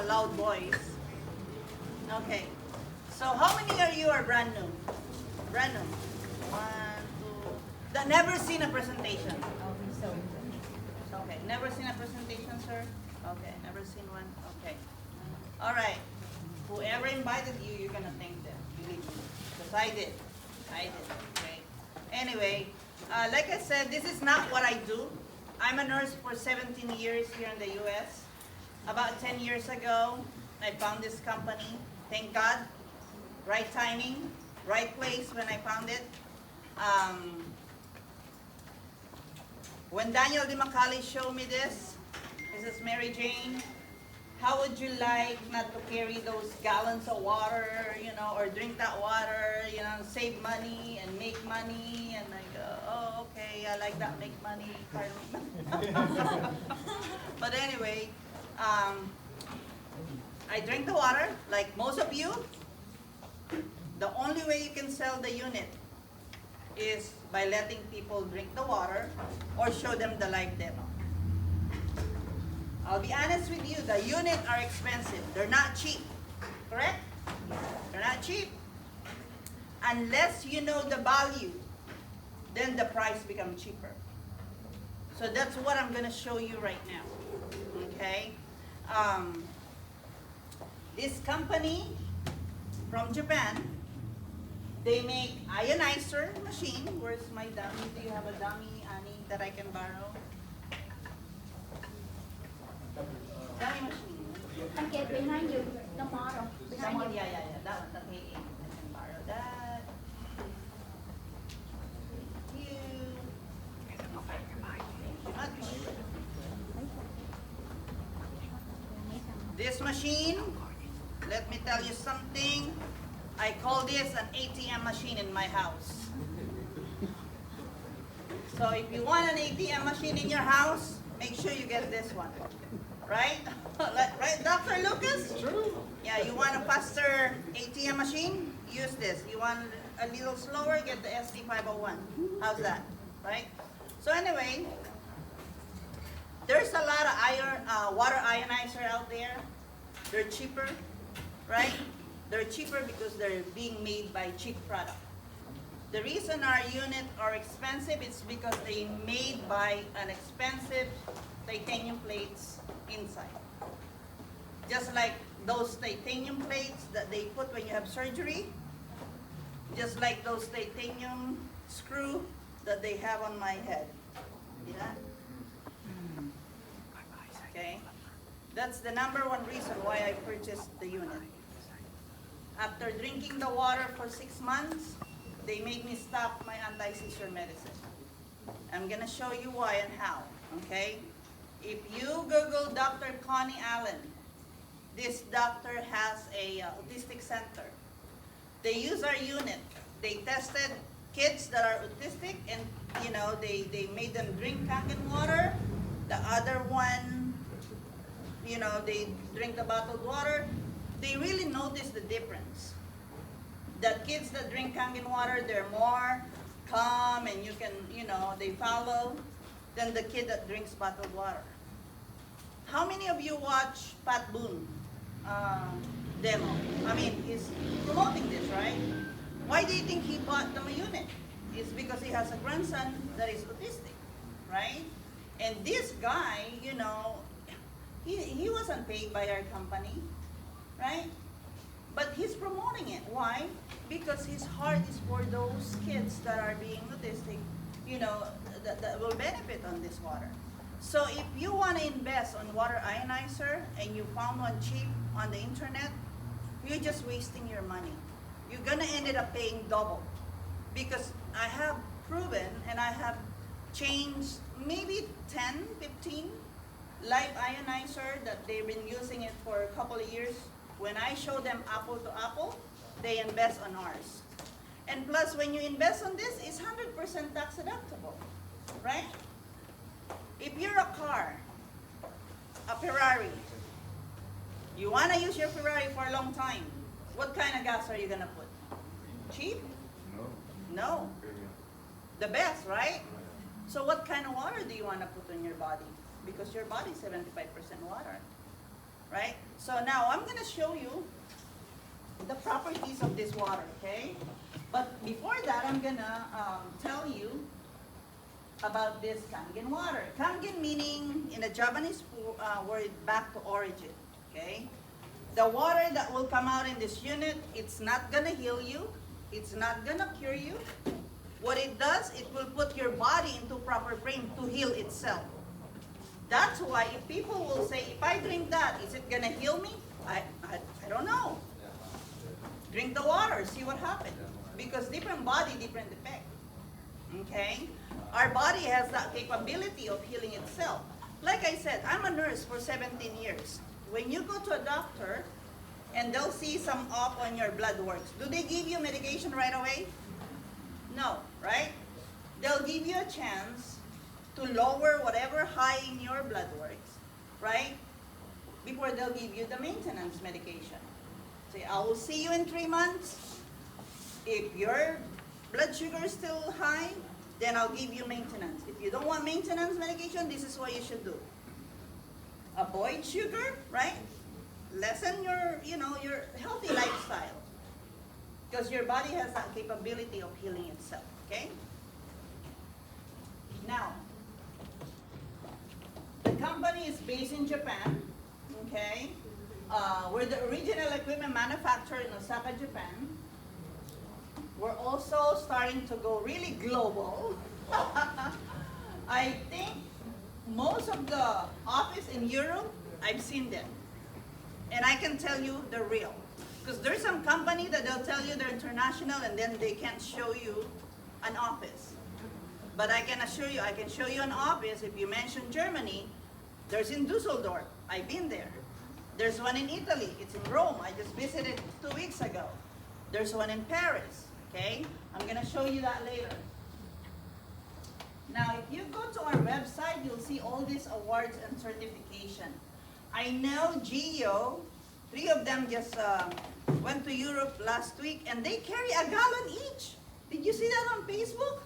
a loud voice. Okay. So how many of you are brand new? Brand new. One, two. That never seen a presentation. Okay. Never seen a presentation, sir? Okay. Never seen one? Okay. All right. Whoever invited you, you're gonna thank them. Believe me. Because I did. Okay. Anyway, like I said, this is not what I do. I'm a nurse for 17 years here in the U.S. About 10 years ago, I found this company. Thank God. Right timing, right place when I found it. When Daniel DiMacali showed me this is Mary Jane, how would you like not to carry those gallons of water, or drink that water, save money and make money? And I go, oh, okay, I like that, make money, try to make money. But anyway, I drink the water, like most of you. The only way you can sell the unit is by letting people drink the water or show them the live demo. I'll be honest with you, the units are expensive. They're not cheap, correct? They're not cheap. Unless you know the value, then the price becomes cheaper. So that's what I'm going to show you right now, okay? This company from Japan, they make ionizer machine. Where's my dummy? Do you have a dummy, Annie, that I can borrow? Dummy machine. Okay, behind you, the model. Behind you. Yeah. That one. Okay, I can borrow that. Thank you. Thank you much. This machine, let me tell you something. I call this an ATM machine in my house. So if you want an ATM machine in your house, make sure you get this one. Right? Right, Dr. Lucas? True. Yeah, you want a faster ATM machine? Use this. You want a little slower? Get the ST501. How's that? Right? So anyway, there's a lot of water ionizer out there. They're cheaper, right? They're cheaper because they're being made by cheap product. The reason our units are expensive is because they're made by an expensive titanium plates inside. Just like those titanium plates that they put when you have surgery, just like those titanium screw that they have on my head. Yeah? Okay? That's the #1 reason why I purchased the unit. After drinking the water for 6 months, they made me stop my anti-seizure medicine. I'm gonna show you why and how, okay? If you Google Dr. Connie Allen, this doctor has a autistic center. They use our unit. They tested kids that are autistic and, they made them drink Kangen water. The other one, they drink the bottled water. They really notice the difference. The kids that drink Kangen water, they're more calm and you can, they follow than the kid that drinks bottled water. How many of you watch Pat Boone demo? I mean, he's promoting this, right? Why do you think he bought the unit? It's because he has a grandson that is autistic, right? And this guy, he wasn't paid by our company, right? But he's promoting it. Why? Because his heart is for those kids that are being autistic, that will benefit on this water. So if you want to invest on water ionizer and you found one cheap on the internet, you're just wasting your money. You're going to end up paying double. Because I have proven and I have changed maybe 10, 15 live ionizer that they've been using it for a couple of years. When I show them apple to apple, they invest on ours. And plus, when you invest on this, it's 100% tax deductible, right? If you're a car, a Ferrari, you want to use your Ferrari for a long time, what kind of gas are you going to put? Cheap? No. The best, right? So what kind of water do you want to put on your body? Because your body is 75% water, right? So now I'm gonna show you the properties of this water, okay? But before that, I'm gonna tell you about this Kangen water. Kangen meaning, in a Japanese word, back to origin, okay? The water that will come out in this unit, it's not gonna heal you. It's not gonna cure you. What it does, it will put your body into proper frame to heal itself. That's why if people will say, if I drink that, is it gonna heal me? I don't know. Drink the water, see what happens. Because different body, different effect. Okay? Our body has that capability of healing itself. Like I said, I'm a nurse for 17 years. When you go to a doctor and they'll see some off on your blood works, do they give you medication right away? No, right? They'll give you a chance to lower whatever high in your blood works, right? Before they'll give you the maintenance medication. Say, I will see you in 3 months. If your blood sugar is still high, then I'll give you maintenance. If you don't want maintenance medication, this is what you should do. Avoid sugar, right? Lessen your healthy lifestyle. Because your body has that capability of healing itself, okay? Now, the company is based in Japan, okay? We're the original equipment manufacturer in Osaka, Japan. We're also starting to go really global. I think most of the office in Europe, I've seen them. And I can tell you they're real. Because there's some company that they'll tell you they're international and then they can't show you an office. But I can assure you, I can show you an office. If you mention Germany, there's in Dusseldorf. I've been there. There's one in Italy. It's in Rome. I just visited 2 weeks ago. There's one in Paris. Okay? I'm going to show you that later. Now, if you go to our website, you'll see all these awards and certification. I know Geo, 3 of them just went to Europe last week, and they carry a gallon each. Did you see that on Facebook?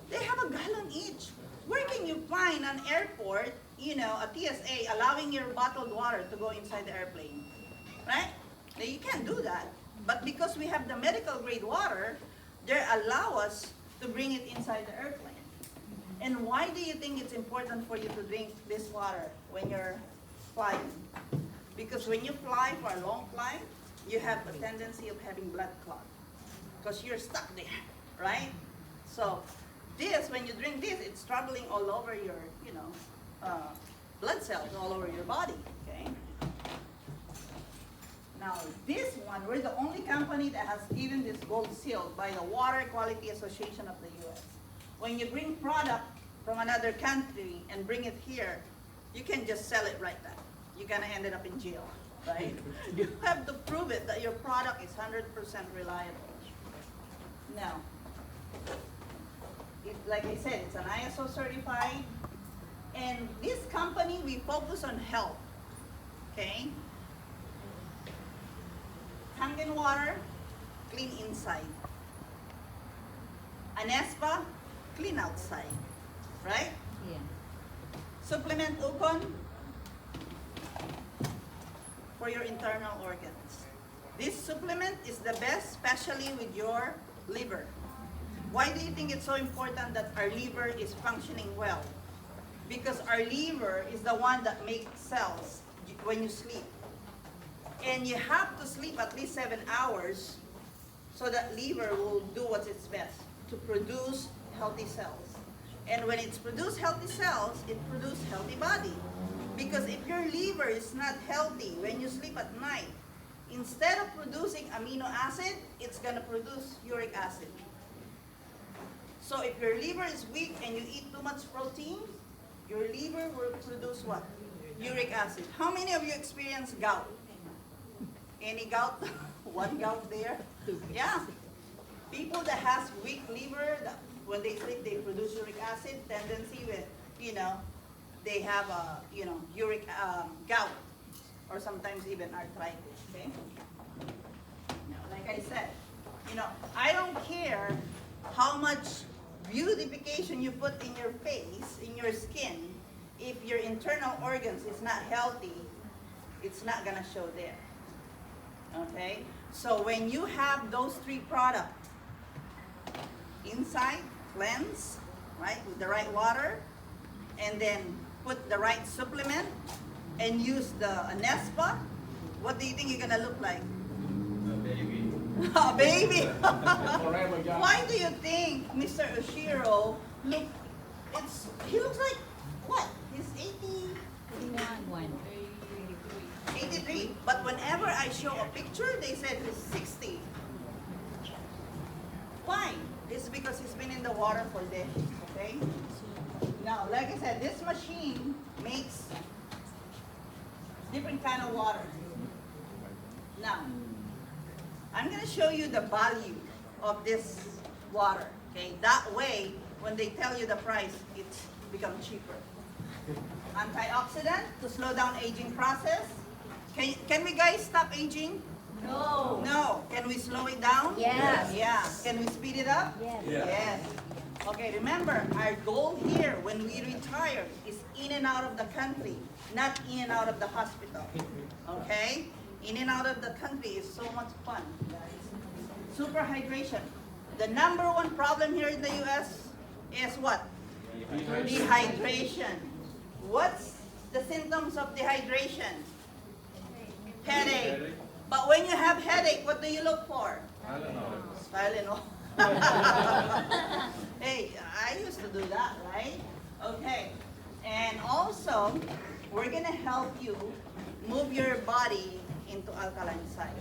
They have a gallon each. Where can you find an airport, a TSA, allowing your bottled water to go inside the airplane? Right? Now, you can't do that. But because we have the medical grade water, they allow us to bring it inside the airplane. And why do you think it's important for you to drink this water when you're flying? Because when you fly for a long flight, you have a tendency of having blood clot. Because you're stuck there, right? So this, when you drink this, it's traveling all over your, blood cells all over your body, okay? Now, this one, we're the only company that has given this gold seal by the Water Quality Association of the U.S. When you bring product from another country and bring it here, you can just sell it right back. You're gonna end up in jail, right? You have to prove it that your product is 100% reliable. Now, like I said, it's an ISO certified, and this company, we focus on health, okay? Kangen water, clean inside. Anespa, clean outside, right? Yeah. Supplement ukon for your internal organs. This supplement is the best, especially with your liver. Why do you think it's so important that our liver is functioning well? Because our liver is the one that makes cells when you sleep. And you have to sleep at least 7 hours so that liver will do what's its best to produce healthy cells. And when it's produced healthy cells, it produces healthy body. Because if your liver is not healthy when you sleep at night, instead of producing amino acid, it's gonna produce uric acid. So if your liver is weak and you eat too much protein, your liver will produce what? Uric acid. How many of you experience gout? Any gout? One gout there? Yeah. People that has weak liver, that when they sleep, they produce uric acid tendency with, they have a, uric gout, or sometimes even arthritis, okay? Now, like I said, I don't care how much beautification you put in your face, in your skin, if your internal organs is not healthy, it's not gonna show there. Okay? So when you have those three products, inside, cleanse, right, with the right water, and then put the right supplement, and use the Anespa, what do you think you're gonna look like? A baby. A baby! Forever young. Why do you think Mr. Oshiro he looks like, what? He's 83. But whenever I show a picture, they said he's 60. Why? It's because he's been in the water for decades, okay? Now, like I said, this machine makes different kind of water. Now, I'm gonna show you the value of this water, okay? That way, when they tell you the price, it's become cheaper. Antioxidant to slow down aging process. Can we guys stop aging? No. No. Can we slow it down? Yes. Yeah. Can we speed it up? Yes. Yeah. Yes. Okay, remember, our goal here when we retire is in and out of the country, not in and out of the hospital. Okay? In and out of the country is so much fun, guys. Superhydration. The number one problem here in the U.S. is what? Dehydration. What's the symptoms of dehydration? Headache. But when you have headache, what do you look for? I don't know. Tylenol. Hey, I used to do that, right? Okay. And also, we're gonna help you move your body into alkaline side.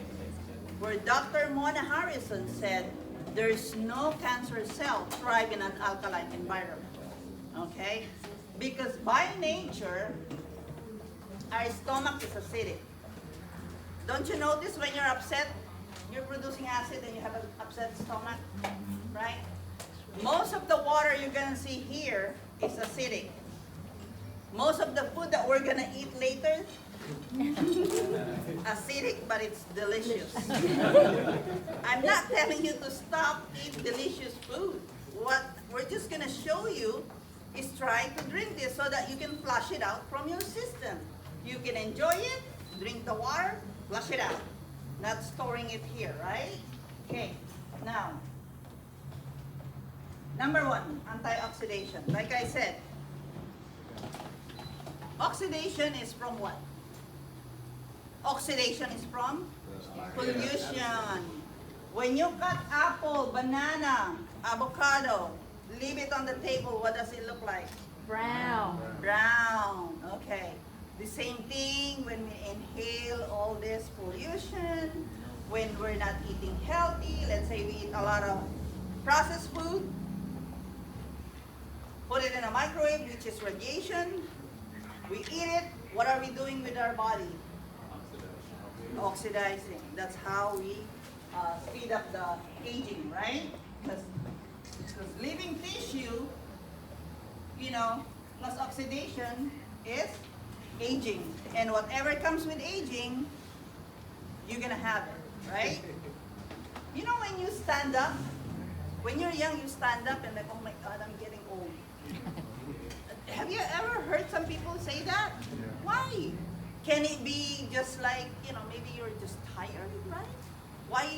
Where Dr. Mona Harrison said, there's no cancer cell thrive in an alkaline environment. Okay? Because by nature, our stomach is acidic. Don't you notice when you're upset, you're producing acid and you have an upset stomach, right? Most of the water you're gonna see here is acidic. Most of the food that we're gonna eat later, acidic, but it's delicious. I'm not telling you to stop eating delicious food. What we're just gonna show you is try to drink this so that you can flush it out from your system. You can enjoy it, drink the water, flush it out. Not storing it here, right? Okay, now, number one, antioxidation. Like I said, oxidation is from what? Oxidation is from pollution. When you cut apple, banana, avocado, leave it on the table, what does it look like? Brown. Brown, okay. The same thing when we inhale all this pollution, when we're not eating healthy, let's say we eat a lot of processed food, put it in a microwave, which is radiation, we eat it, what are we doing with our body? Oxidizing. That's how we speed up the aging, right? Because living tissue, you know, plus oxidation is aging. And whatever comes with aging, you're gonna have it, right? You know when you stand up, when you're young, you stand up and like, oh my God, I'm getting old. Have you ever heard some people say that? Why? Can it be just like, you know, maybe you're just tired, right? Why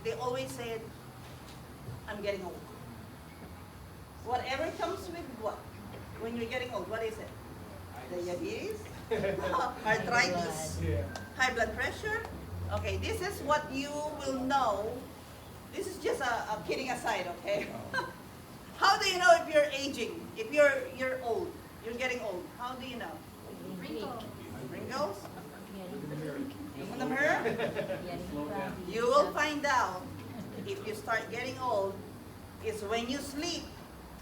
they always say, I'm getting old. Whatever comes with what? When you're getting old, what is it? Diabetes? Arthritis? High blood pressure? Okay, this is what you will know. This is just a kidding aside, okay? How do you know if you're aging? If you're old, you're getting old. How do you know? Wrinkles? In the mirror? You will find out if you start getting old is when you sleep,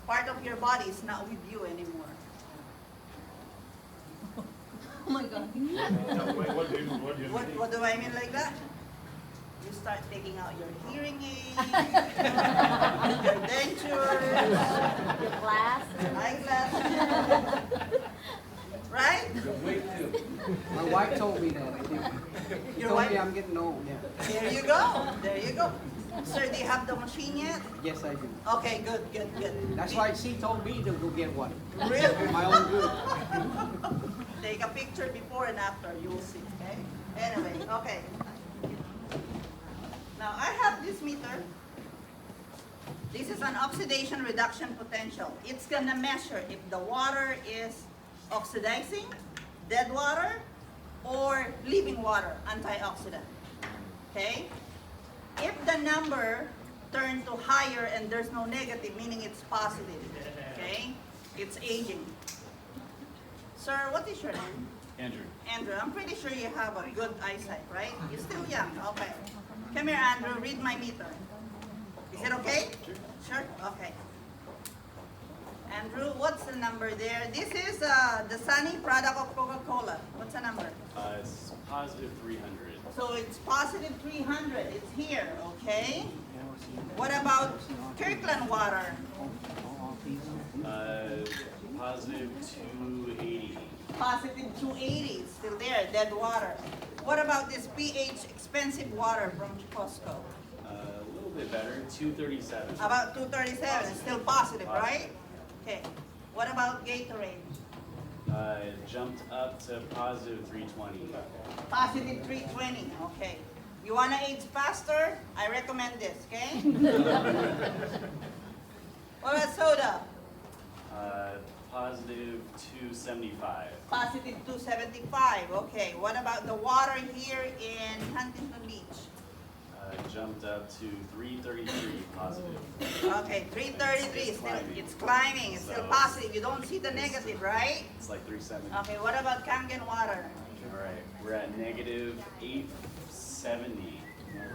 part of your body is not with you anymore. Oh my God. What do I mean like that? You start taking out your hearing aids, your dentures, Your glasses. eyeglasses, right? My wife told me that. I think. She Your told wife? me I'm getting old. Yeah. There you go. There you go. Sir, do you have the machine yet? Yes, I do. Okay, good, good, good. That's why she told me to go get one. Really? For my own good. Take a picture before and after, you'll see, okay? Anyway, okay. Now, I have this meter. This is an oxidation reduction potential. It's gonna measure if the water is oxidizing, dead water, or living water, antioxidant, okay? If the number turns to higher and there's no negative, meaning it's positive, okay? It's aging. Sir, what is your name? Andrew. Andrew, I'm pretty sure you have a good eyesight, right? You're still young, okay. Come here, Andrew, read my meter. Is it okay? Sure? Okay. Andrew, what's the number there? This is the Sunny product of Coca-Cola. What's the number? It's positive 300. So it's positive 300. It's here, okay? What about Kirkland water? Positive 280. Positive 280. It's still there, dead water. What about this pH expensive water from Costco? A little bit better, 237. About 237. It's still positive, right? Okay. What about Gatorade? Jumped up to positive 320. Positive 320. Okay. You want to age faster? I recommend this, okay? What about soda? Positive 275. Positive 275. Okay. What about the water here in Huntington Beach? Jumped up to 333 positive. Okay, 333. It's climbing. It's climbing. It's still So- positive. You don't see the negative, right? It's like 370. Okay. What about Kangen water? All right, we're at negative 870.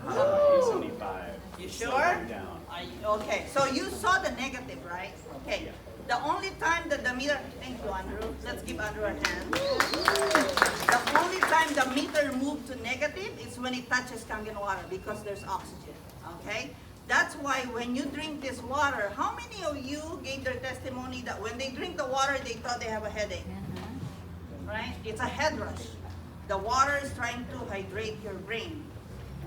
Oh. 875. You Still sure? going down. Okay, so you saw the negative, right? Okay. Yeah. The only time that the meter, thank you, Andrew. Let's give Andrew a hand. The only time the meter moves to negative is when it touches Kangen water because there's oxygen. Okay? That's why when you drink this water, how many of you gave their testimony that when they drink the water, they thought they have a headache? Right? It's a head rush. The water is trying to hydrate your brain.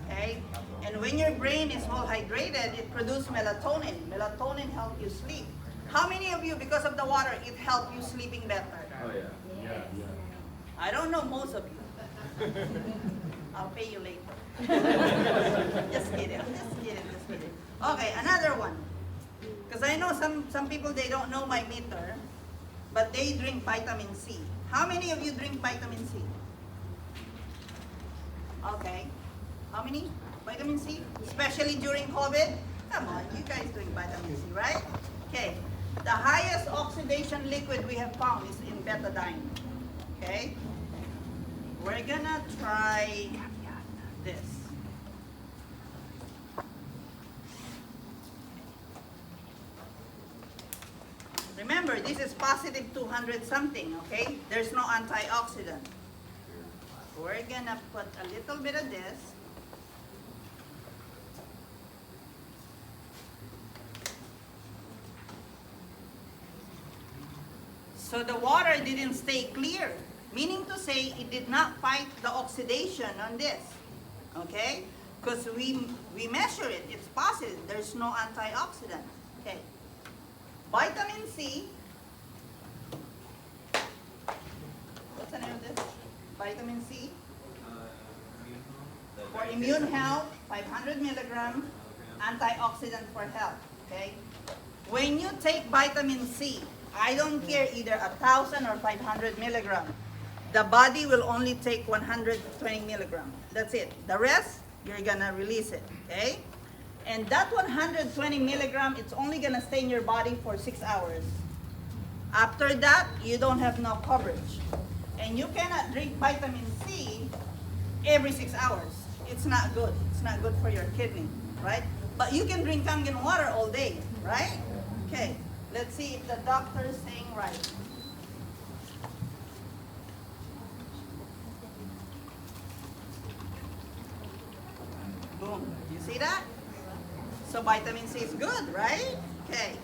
Okay? And when your brain is well hydrated, it produces melatonin. Melatonin helps you sleep. How many of you, because of the water, it helped you sleeping better? Oh yeah. Yeah. I don't know most of you. I'll pay you later. Just kidding, just kidding, just kidding. Okay, another one. Because I know some people, they don't know my meter, but they drink vitamin C. How many of you drink vitamin C? Okay. How many? Vitamin C? Especially during COVID? Come on, you guys drink vitamin C, right? Okay. The highest oxidation liquid we have found is in betadine. Okay? We're gonna try this. Remember, this is positive 200 something, okay? There's no antioxidant. We're gonna put a little bit of this. So the water didn't stay clear, meaning to say it did not fight the oxidation on this, okay? Because we measure it, it's positive, there's no antioxidant, okay? Vitamin C, what's the name of this? Vitamin C, for immune health, 500 milligram, antioxidant for health, okay? When you take vitamin C, I don't care either 1,000 or 500 milligram. The body will only take 120 milligram. That's it. The rest, you're gonna release it, okay? And that 120 milligram, it's only gonna stay in your body for 6 hours. After that, you don't have no coverage. And you cannot drink vitamin C every 6 hours. It's not good. It's not good for your kidney, right? But you can drink Kangen water all day, right? Okay. Let's see if the doctor is saying right. Boom. You see that? So vitamin C is good, right? Okay.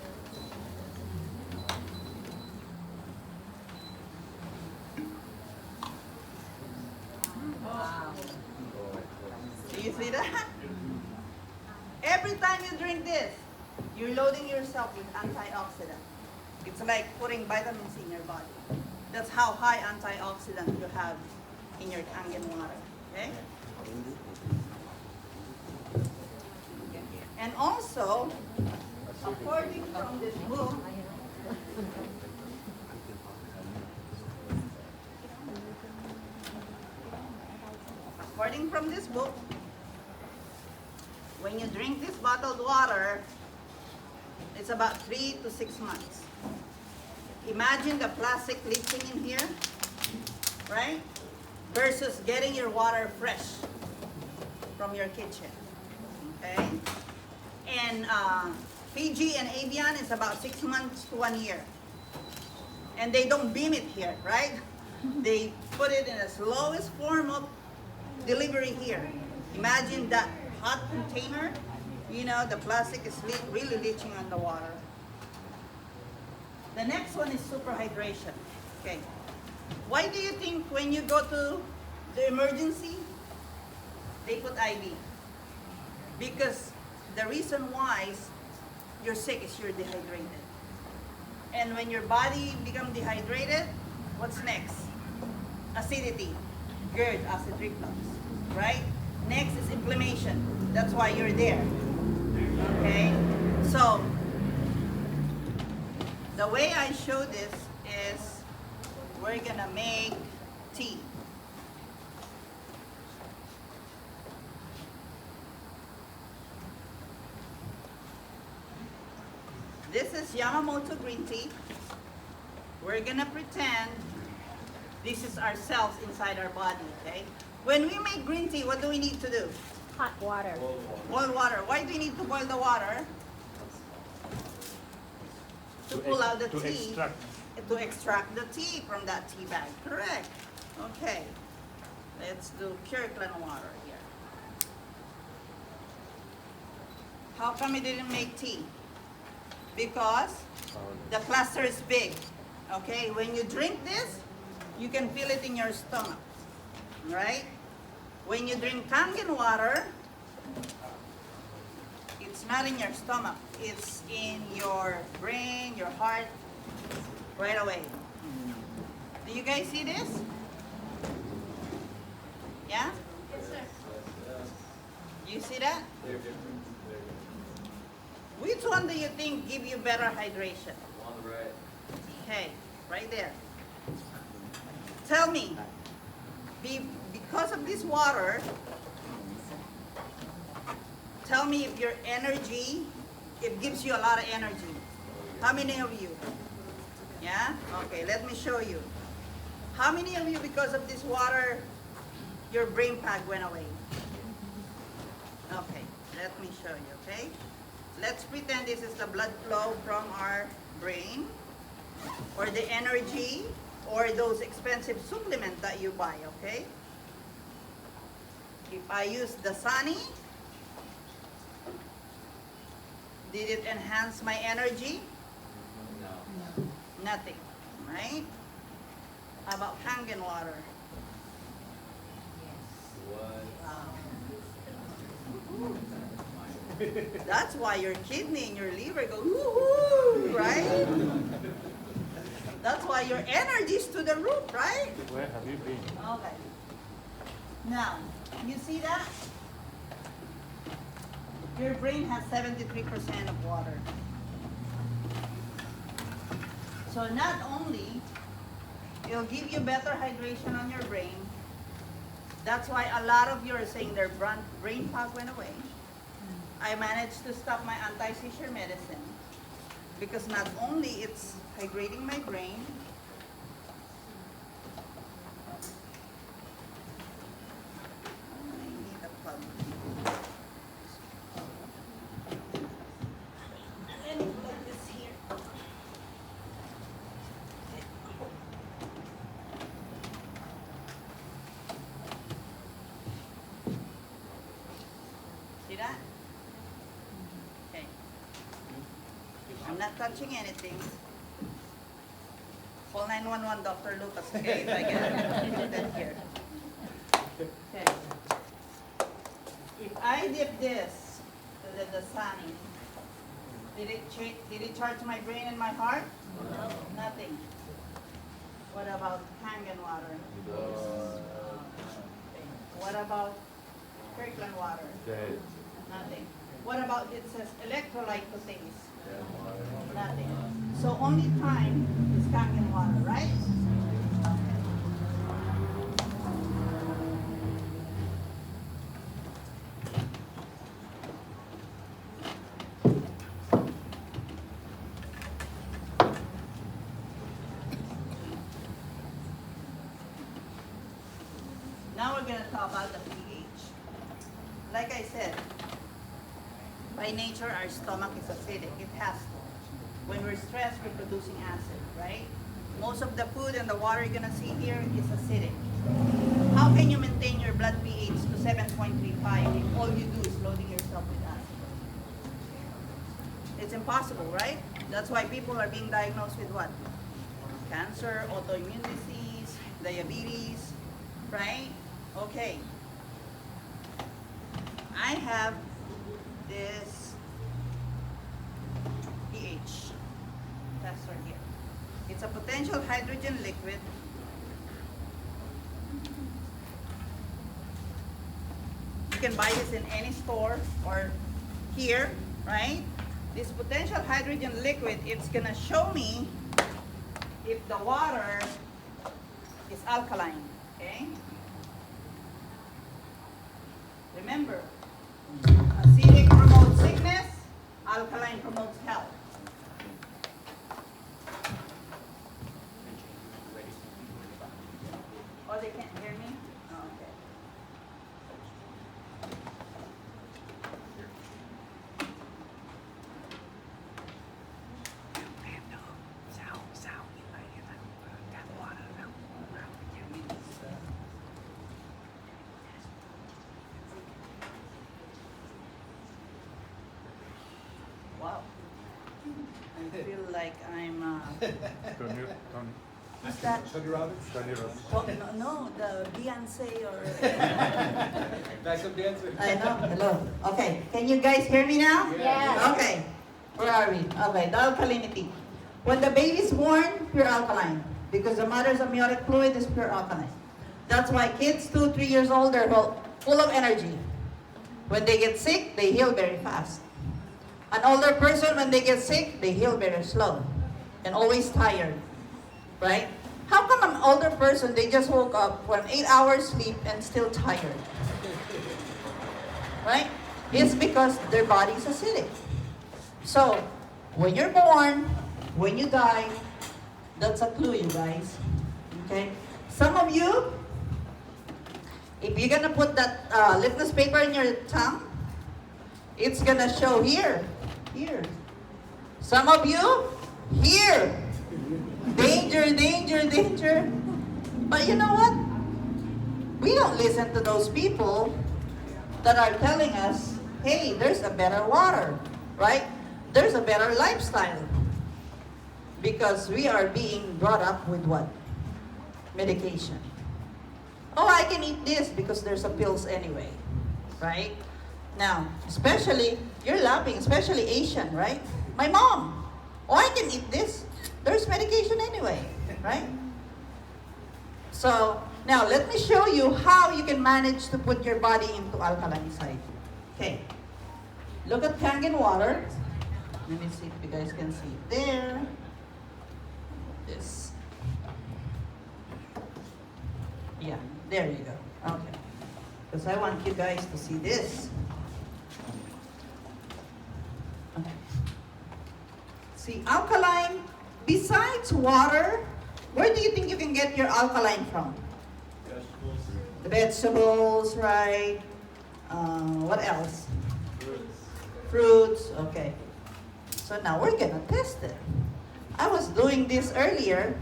Wow. Do you see that? Every time you drink this, you're loading yourself with antioxidant. It's like putting vitamin C in your body. That's how high antioxidant you have in your Kangen water, okay? And also, according from this book, when you drink this bottled water, it's about 3 to 6 months. Imagine the plastic leaching in here, right? Versus getting your water fresh from your kitchen, okay? And Fiji and Avian is about 6 months to 1 year. And they don't beam it here, right? They put it in the slowest form of delivery here. Imagine that hot container, you know, the plastic is really leaching on the water. The next one is superhydration. Okay. Why do you think when you go to the emergency, they put IV? Because the reason why is you're sick is you're dehydrated. And when your body becomes dehydrated, what's next? Acidity, GERD, acid reflux, right? Next is inflammation. That's why you're there. Okay? So, the way I show this is we're gonna make tea. This is Yamamoto green tea. We're gonna pretend this is ourselves inside our body, okay? When we make green tea, what do we need to do? Hot water. Boil water. Why do you need to boil the water? To pull out the tea. To extract the tea from that tea bag. Correct. Okay. Let's do Kirkland water here. How come it didn't make tea? Because the cluster is big. Okay, when you drink this, you can feel it in your stomach. Right? When you drink Kangen water, it's not in your stomach. It's in your brain, your heart, right away. Do you guys see this? Yeah? Yes, sir. You see that? Which one do you think give you better hydration? On the right. Okay, right there. Tell me, because of this water, tell me if your energy, it gives you a lot of energy. How many of you? Yeah? Okay, let me show you. How many of you, because of this water, your brain fog went away? Okay, let me show you, okay? Let's pretend this is the blood flow from our brain, or the energy, or those expensive supplements that you buy, okay? If I use the Sunny, did it enhance my energy? No. Nothing, right? How about Kangen water? What? That's why your kidney and your liver go woo-hoo, right? That's why your energy is to the roof, right? Where have you been? Okay. Now, you see that? Your brain has 73% of water. So not only it'll give you better hydration on your brain, that's why a lot of you are saying their brain fog went away. I managed to stop my anti-seizure medicine because not only it's hydrating my brain, I need a plug. Let me plug this here. See that? Okay. I'm not touching anything. Call 911, Dr. Lucas, okay, if I can put that here. Okay. If I dip this to the Dasani, did it charge my brain and my heart? No. Nothing. What about Kangen water? Okay. What about Kirkland water? Nothing. What about, it says electrolyte to taste? Nothing. So only time is Kangen water, right? Now we're going to talk about the pH. Like I said, by nature our stomach is acidic. It has to. When we're stressed, we're producing acid, right? Most of the food and the water you're going to see here is acidic. How can you maintain your blood pH to 7.35 if all you do is loading yourself with acid? It's impossible, right? That's why people are being diagnosed with what? Cancer, autoimmune disease, diabetes, right? Okay. I have this pH tester here. It's a potential hydrogen liquid. You can buy this in any store or here, right? This potential hydrogen liquid, it's gonna show me if the water is alkaline, okay? Remember, acidic promotes sickness, alkaline promotes health. Oh, they can't hear me? Oh, okay. Wow. I feel like I'm, who's that? Oh, no, the Beyonce or... Backup dancer. I know, hello. Okay, can you guys hear me now? Yes. Okay, where are we? Okay, the alkalinity. When the baby's born, pure alkaline. Because the mother's amniotic fluid is pure alkaline. That's why kids 2, 3 years old, they're full of energy. When they get sick, they heal very fast. An older person, when they get sick, they heal very slow and always tired, right? How come an older person, they just woke up from 8 hours sleep and still tired? Right? It's because their body's acidic. So, when you're born, when you die, that's a clue, you guys. Okay? Some of you, if you're gonna put that litmus paper in your tongue, it's gonna show here. Here. Some of you, here. Danger, danger, danger. But you know what? We don't listen to those people that are telling us, hey, there's a better water, right? There's a better lifestyle. Because we are being brought up with what? Medication. Oh, I can eat this because there's a pills anyway, right? Now, especially, you're laughing, especially Asian, right? My mom, oh, I can eat this. There's medication anyway, right? So, now let me show you how you can manage to put your body into alkaline side. Okay, look at Kangen water. Let me see if you guys can see it there. This. Yeah, there you go. Okay. Because I want you guys to see this. Okay. See, alkaline, besides water, where do you think you can get your alkaline from? Vegetables. The vegetables, right? What else? Fruits, okay. So now we're gonna test it. I was doing this earlier.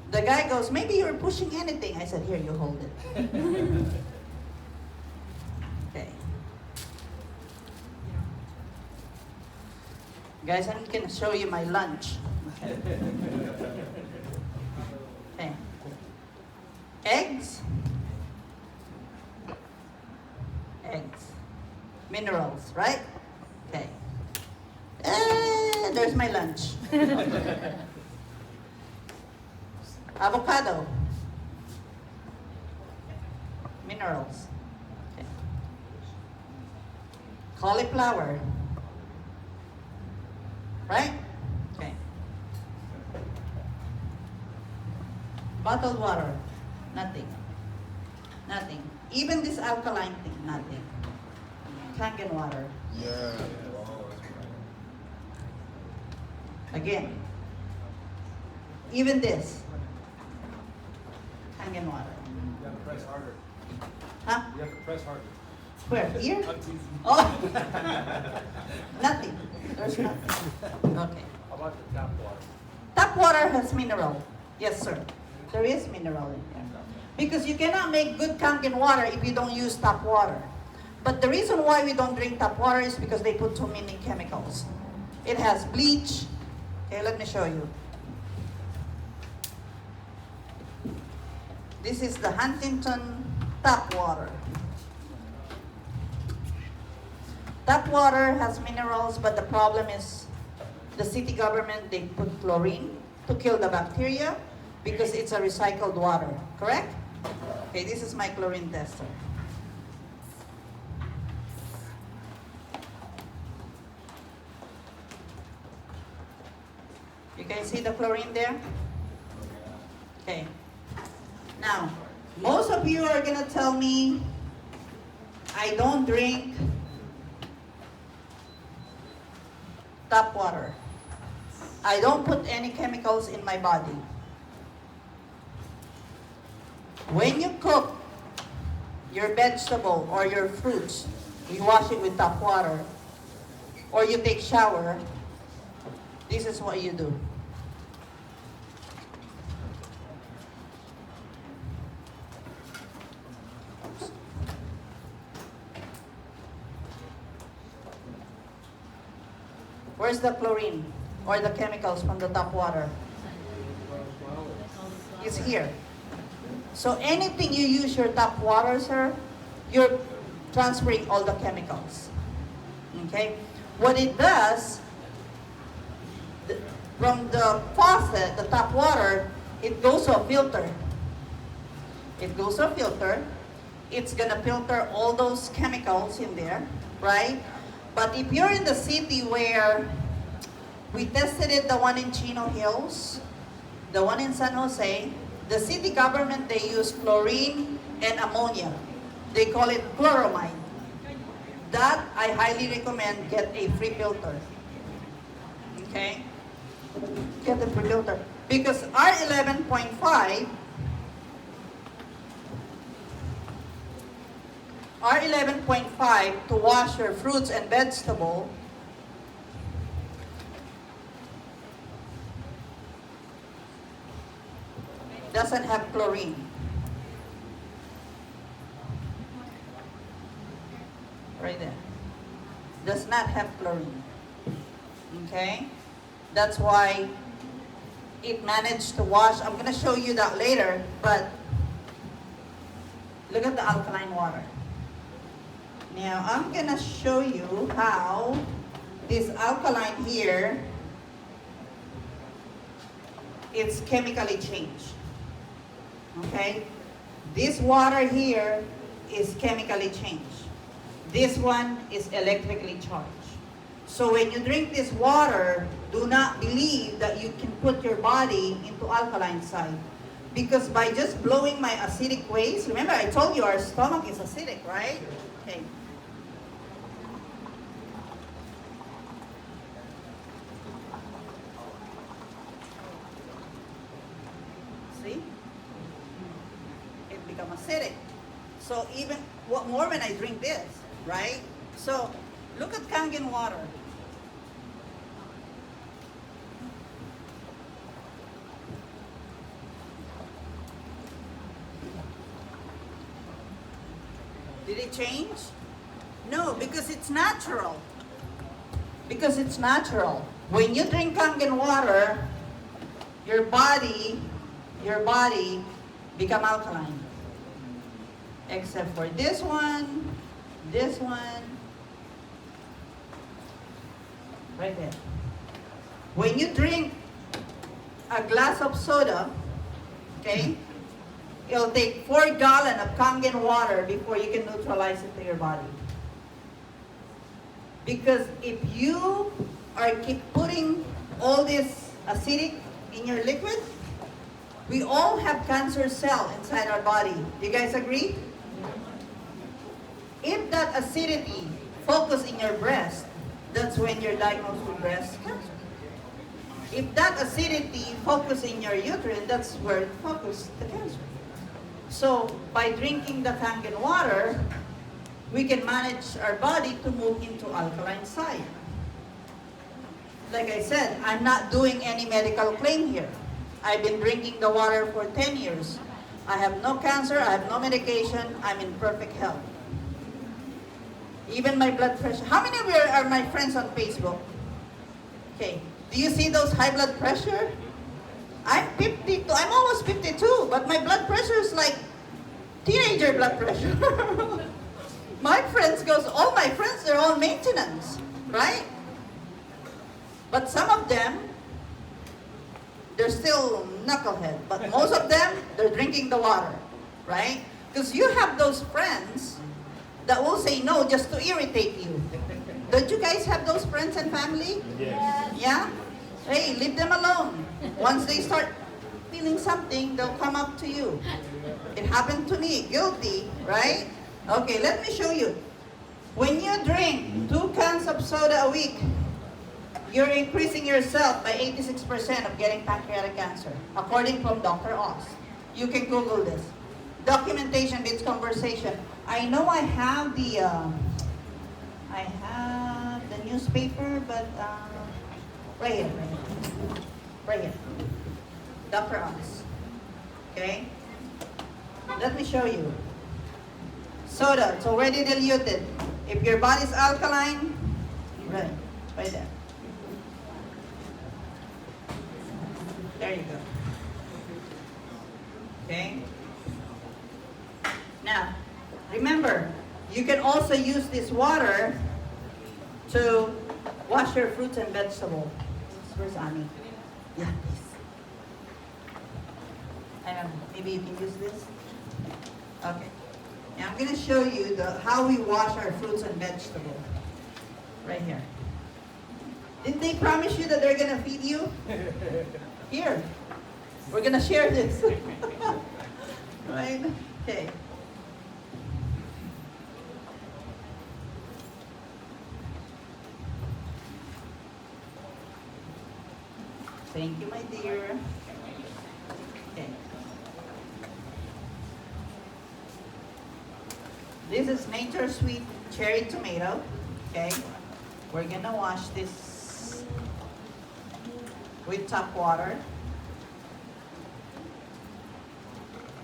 The guy goes, maybe you're pushing anything. I said, here, you hold it. Okay. Guys, I'm gonna show you my lunch. Okay. Eggs. Eggs. Minerals, right? Okay. There's my lunch. Avocado. Minerals. Okay. Cauliflower. Right? Okay. Bottled water. Nothing. Nothing. Even this alkaline thing, nothing. Kangen water. Yeah. Again. Even this. Kangen water. You have to press harder. Huh? You have to press harder. Where? Here? I'm teasing. Oh. Nothing. There's nothing. Okay. How about the tap water? Tap water has mineral. Yes, sir. There is mineral in there. Because you cannot make good Kangen water if you don't use tap water. But the reason why we don't drink tap water is because they put too many chemicals. It has bleach. Okay, let me show you. This is the Huntington tap water. Tap water has minerals, but the problem is the city government, they put chlorine to kill the bacteria because it's a recycled water, correct? Okay, this is my chlorine tester. You can see the chlorine there? Okay. Now, most of you are gonna tell me, I don't drink tap water. I don't put any chemicals in my body. When you cook your vegetable or your fruits, you wash it with tap water, or you take shower, this is what you do. Where's the chlorine or the chemicals from the tap water? It's here. So anything you use your tap water, sir, you're transferring all the chemicals. Okay? What it does, from the faucet, the tap water, it goes to a filter. It goes to a filter. It's gonna filter all those chemicals in there, right? But if you're in the city where we tested it, the one in Chino Hills, the one in San Jose, the city government, they use chlorine and ammonia. They call it chloramine. That, I highly recommend, get a free filter. Okay? Get a free filter. Because R11.5, R11.5 to wash your fruits and vegetable doesn't have chlorine. Right there. Does not have chlorine. Okay? That's why it managed to wash. I'm going to show you that later, but look at the alkaline water. Now, I'm going to show you how this alkaline here, it's chemically changed. Okay? This water here is chemically changed. This one is electrically charged. So when you drink this water, do not believe that you can put your body into alkaline side. Because by just blowing my acidic waste, remember I told you our stomach is acidic, right? Okay. See? It becomes acidic. So even, what more when I drink this, right? So, look at Kangen water. Did it change? No, because it's natural. Because it's natural. When you drink Kangen water, your body become alkaline. Except for this one, right there. When you drink a glass of soda, Okay? It'll take 4 gallons of Kangen water before you can neutralize it to your body. Because if you are keep putting all this acidic in your liquid, we all have cancer cell inside our body. Do you guys agree? If that acidity focus in your breast, that's when you're diagnosed with breast cancer. If that acidity focus in your uterine, that's where it focus the cancer. So by drinking the Kangen water, we can manage our body to move into alkaline side. Like I said, I'm not doing any medical claim here. I've been drinking the water for 10 years. I have no cancer, I have no medication, I'm in perfect health. Even my blood pressure. How many of you are my friends on Facebook? Okay, do you see those high blood pressure? I'm 52, I'm almost 52, but my blood pressure is like teenager blood pressure. My friends goes, all my friends, they're all maintenance, right? But some of them, they're still knucklehead, but most of them, they're drinking the water, right? Because you have those friends that will say no just to irritate you. Don't you guys have those friends and family? Yes. Yeah? Hey, leave them alone. Once they start feeling something, they'll come up to you. It happened to me, guilty, right? Okay, let me show you. When you drink 2 cans of soda a week, you're increasing yourself by 86% of getting pancreatic cancer, according from Dr. Oz. You can Google this. Documentation beats conversation. I know I have the newspaper, but right here. Dr. Oz. Okay? Let me show you. Soda, it's already diluted. If your body's alkaline, right there. There you go. Okay? Now, remember, you can also use this water to wash your fruits and vegetables. Where's Annie? Yeah, please. Maybe you can use this. Okay. Now I'm going to show you how we wash our fruits and vegetables. Right here. Didn't they promise you that they're going to feed you? Here. We're going to share this. Right? Okay. Thank you, my dear. Okay. This is Nature Sweet Cherry Tomato. Okay. We're gonna wash this with tap water.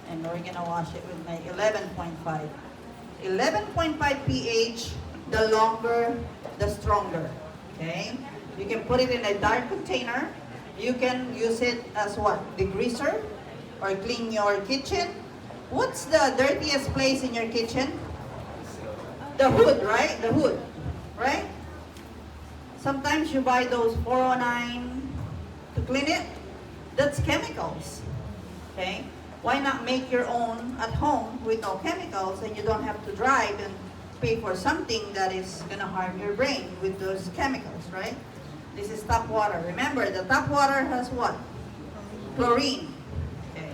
And we're gonna wash it with my 11.5. 11.5 pH, the longer, the stronger. Okay? You can put it in a dark container. You can use it as what? Degreaser? Or clean your kitchen. What's the dirtiest place in your kitchen? The hood, right? The hood, right? Sometimes you buy those 409 to clean it. That's chemicals, okay? Why not make your own at home with no chemicals, and you don't have to drive and pay for something that is gonna harm your brain with those chemicals, right? This is tap water. Remember, the tap water has what? Chlorine. Okay.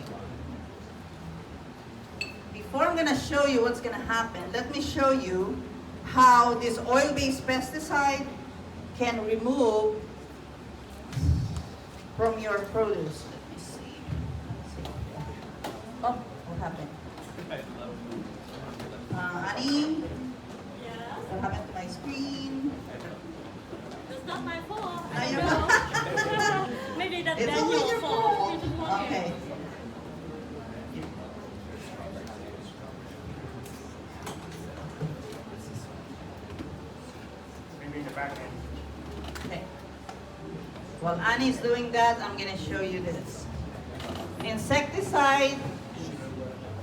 Before I'm gonna show you what's gonna happen, let me show you how this oil-based pesticide can remove from your produce. Let me see. Oh, what happened? Annie? Yeah. What happened to my screen? It's not my fault. No, you're No. not. Maybe that's It's only Daniel's your fault. fault. You just want it. Okay. Okay. While Annie's doing that, I'm going to show you this. Insecticide,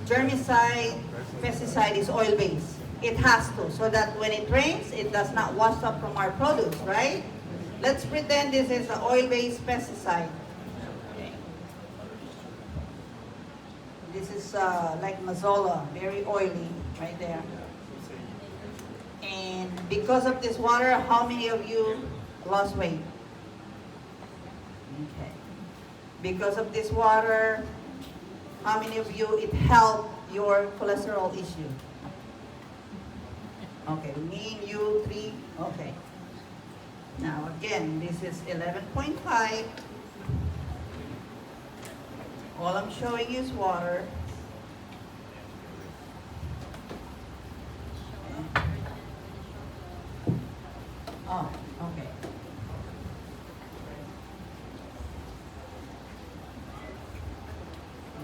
germicide, pesticide is oil-based. It has to, so that when it rains, it does not wash up from our produce, right? Let's pretend this is an oil-based pesticide. Okay. is like Mazola, very oily, right there. And because of this water, how many of you lost weight? Okay. Because of this water, how many of you it helped your cholesterol issue? Okay, me and you, 3, okay. Now again, this is 11.5. All I'm showing you is water. Oh, okay.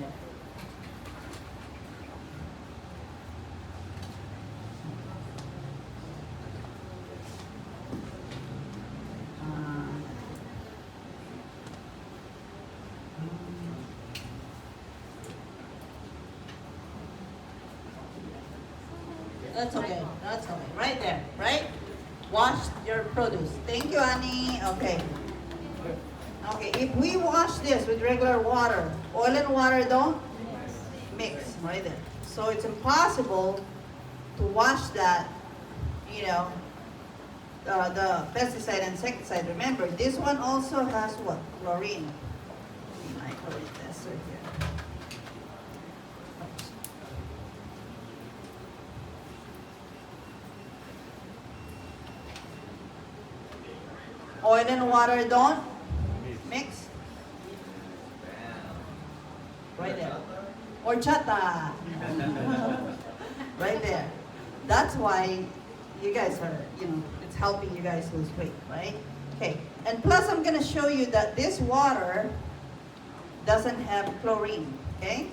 Yeah. That's okay. That's okay. Right there, right? Wash your produce. Thank you, Annie. Okay. Okay, if we wash this with regular water, oil and water don't mix, right there. So it's impossible to wash that, you know, the pesticide and insecticide. Remember, this one also has what? Chlorine. My chlorine tester here. Oops. Oil and water don't mix. Right there. Horchata. Right there. That's why you guys are, you know, it's helping you guys lose weight, right? Okay. And plus I'm going to show you that this water doesn't have chlorine, okay?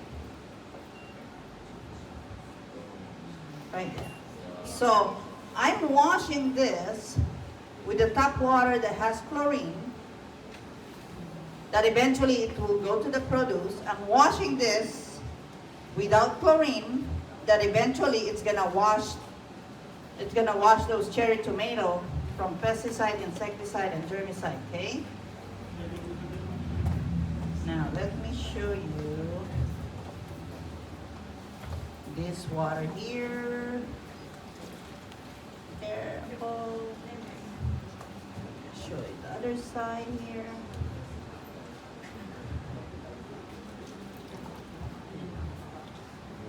Right there. So I'm washing this with the tap water that has chlorine, that eventually it will go to the produce. I'm washing this without chlorine, that eventually it's gonna wash those cherry tomato from pesticide, insecticide, and germicide, okay? Now let me show you this water here. Careful. Show you the other side here.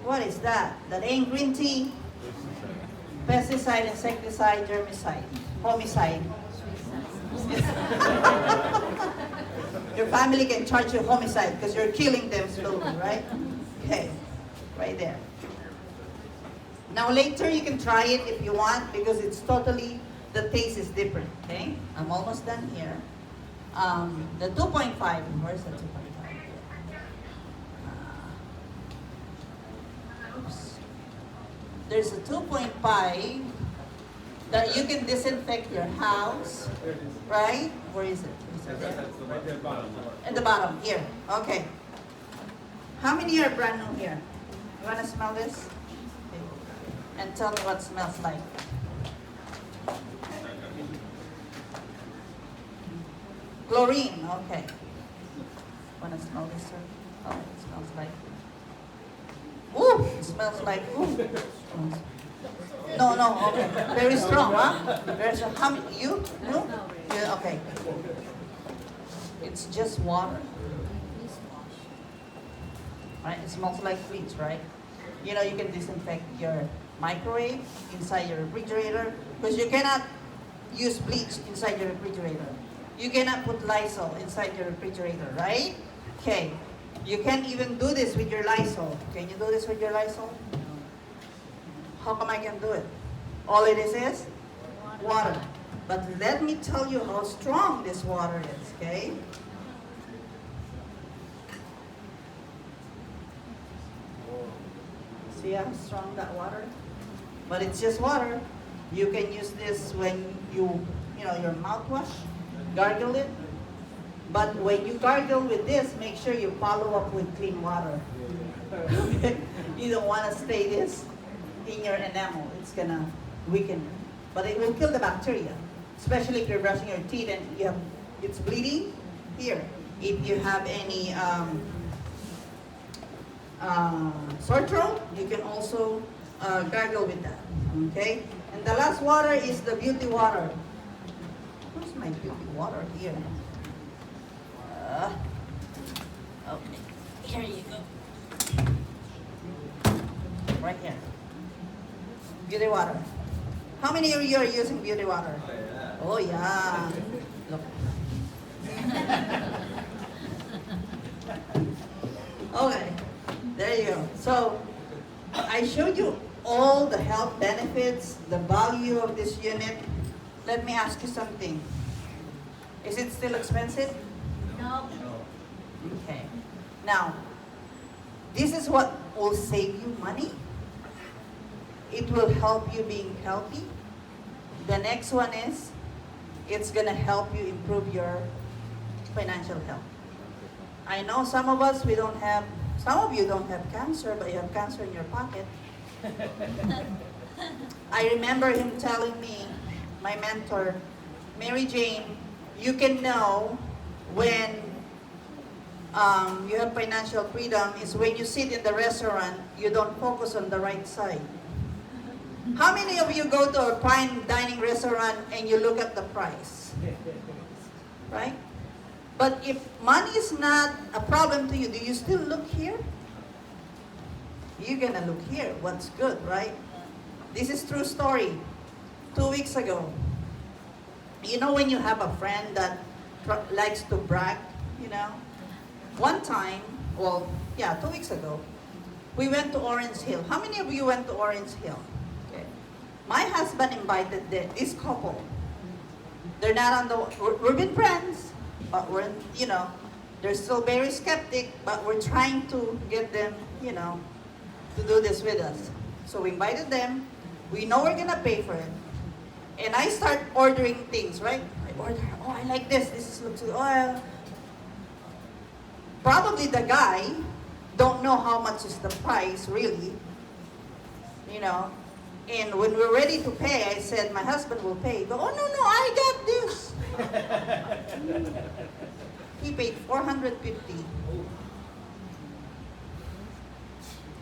What is that? That ain't green tea. Pesticide, insecticide, germicide, homicide. Your family can charge you homicide because you're killing them slowly, right? Okay, right there. Now later you can try it if you want because it's totally, the taste is different, okay? I'm almost done here. The 2.5, where's the 2.5? Oops. There's a 2.5 that you can disinfect your house, right? Where is it? Is it there? Right there, bottom. At the bottom, here, okay. How many are brand new here? You wanna smell this? Okay. And tell me what it smells like. Chlorine, okay. Wanna smell this, sir? Oh, it smells like. Ooh, it smells like. Ooh. No, okay. Very strong, huh? Very strong. How many? You? No? Yeah, okay. It's just water. Right? It smells like bleach, right? You know, you can disinfect your microwave inside your refrigerator because you cannot use bleach inside your refrigerator. You cannot put Lysol inside your refrigerator, right? Okay. You can't even do this with your Lysol. Can you do this with your Lysol? How come I can do it? All it is water. But let me tell you how strong this water is, okay? See how strong that water? But it's just water. You can use this when you know, your mouthwash, gargle it. But when you gargle with this, make sure you follow up with clean water. You don't want to stay this in your enamel. It's gonna weaken it. But it will kill the bacteria. Especially if you're brushing your teeth and you have, it's bleeding here. If you have any sore throat, you can also gargle with that. Okay? And the last water is the beauty water. Where's my beauty water here? Okay, here you go. Right here. Beauty water. How many of you are using beauty water? Oh yeah. Look. Okay, there you go. So, I showed you all the health benefits, the value of this unit. Let me ask you something. Is it still expensive? No. Okay. Now, this is what will save you money. It will help you being healthy. The next one is, it's gonna help you improve your financial health. I know some of us, some of you don't have cancer, but you have cancer in your pocket. I remember him telling me, my mentor, Mary Jane, you can know when you have financial freedom is when you sit in the restaurant, you don't focus on the right side. How many of you go to a fine dining restaurant and you look at the price? Right? But if money is not a problem to you, do you still look here? You're gonna look here, what's good, right? This is true story. 2 weeks ago, you know when you have a friend that likes to brag, you know? One time, 2 weeks ago, we went to Orange Hill. How many of you went to Orange Hill? Okay. My husband invited this couple. They're not we've been friends, but they're still very skeptic, but we're trying to get them, to do this with us. So we invited them. We know we're gonna pay for it. And I start ordering things, right? I order, I like this looks good. Probably the guy don't know how much is the price really, And when we're ready to pay, I said, my husband will pay. He goes, oh, no, I got this. He paid $450.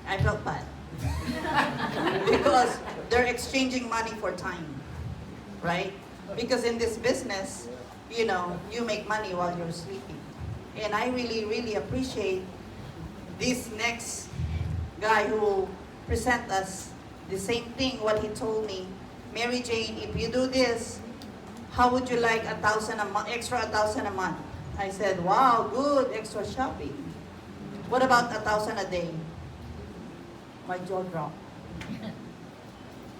I felt bad. Because they're exchanging money for time, right? Because in this business, you make money while you're sleeping. And I really, really appreciate this next guy who will present us the same thing, what he told me. Mary Jane, if you do this, how would you like extra 1,000 a month? I said, wow, good, extra shopping. What about 1,000 a day? My jaw dropped.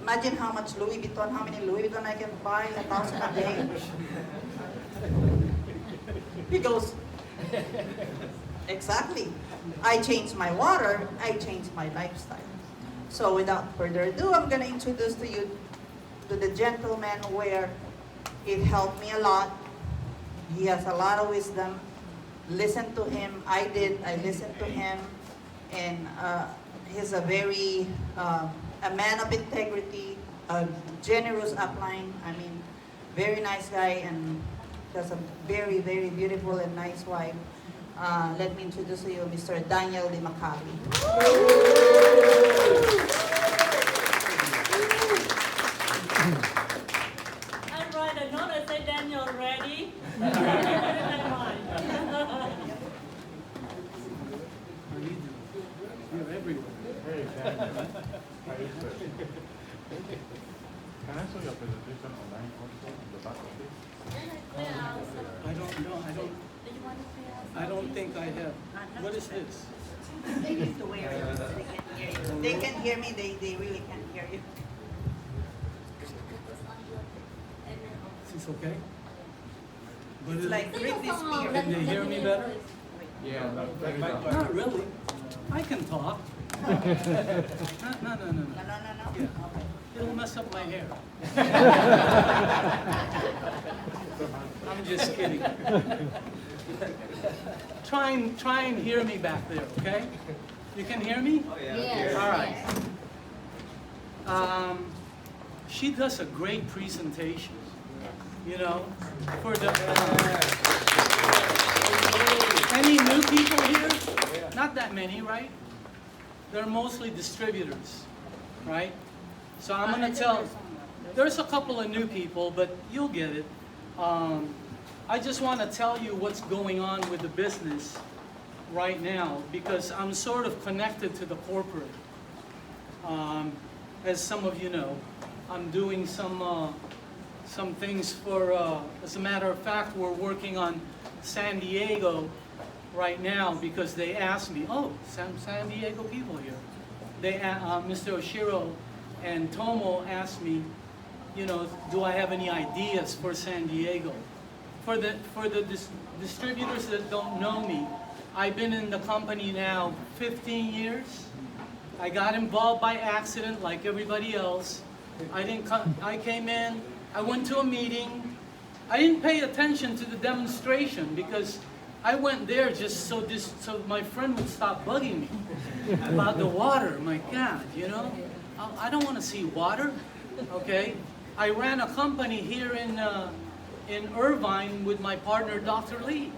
Imagine how much Louis Vuitton, how many Louis Vuitton I can buy, 1,000 a day. He goes, exactly. I changed my water, I changed my lifestyle. So without further ado, I'm gonna introduce to you to the gentleman where it helped me a lot. He has a lot of wisdom. Listen to him. I listened to him. And he's a very, a man of integrity, a generous upline. Very nice guy, and has a very, very beautiful and nice wife. Let me introduce to you Mr. Daniel Di Macari. I write a note, I say, Daniel, ready? You're everywhere. Hey, Daniel. Can I show your presentation online also on the back of this? I don't know. I don't think I have. What is this? They need to wear it so they can hear you. They can hear me, they really can't hear you. Is this okay? But It's like Britney Spears. Can they hear me better? Yeah, Not really. I can talk. No. No. Yeah. Okay. It'll mess up my hair. I'm just kidding. Try and hear me back there, okay? You can hear me? Oh, yeah. Yes. All right. She does a great presentation, for the... any new people here? Not that many, right? they're mostly distributors, right? So I'm gonna tell, there's a couple of new people, but you'll get it. I just want to tell you what's going on with the business right now, because I'm sort of connected to the corporate. As some of you know, I'm doing some things for, as a matter of fact, we're working on San Diego right now because they asked me, oh, San Diego people here. Mr. Oshiro and Tomo asked me, you know, do I have any ideas for San Diego? For the distributors that don't know me, I've been in the company now 15 years. I got involved by accident like everybody else. I came in, I went to a meeting. I didn't pay attention to the demonstration because I went there just so my friend would stop bugging me about the water. My God, you know, I don't want to see water, okay? I ran a company here in Irvine with my partner, Dr. Lee.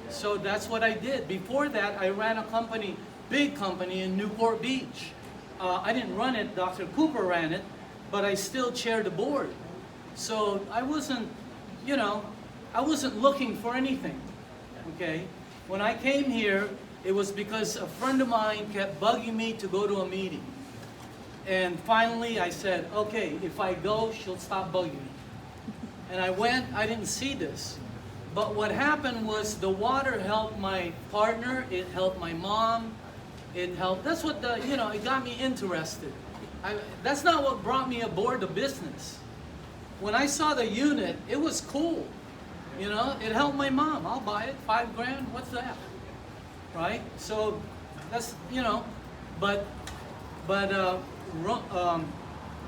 So that's what I did. Before that, I ran a company, big company in Newport Beach. I didn't run it, Dr. Cooper ran it, but I still chaired the board. So I wasn't, you know, I wasn't looking for anything, okay? When I came here, it was because a friend of mine kept bugging me to go to a meeting. And finally I said, okay, if I go, she'll stop bugging me. And I went, I didn't see this. But what happened was the water helped my partner, it helped my mom, it helped, that's what you know, it got me interested. That's not what brought me aboard the business. When I saw the unit, it was cool. You know, it helped my mom. I'll buy it, $5 grand, what's that? Right? So that's, you know, but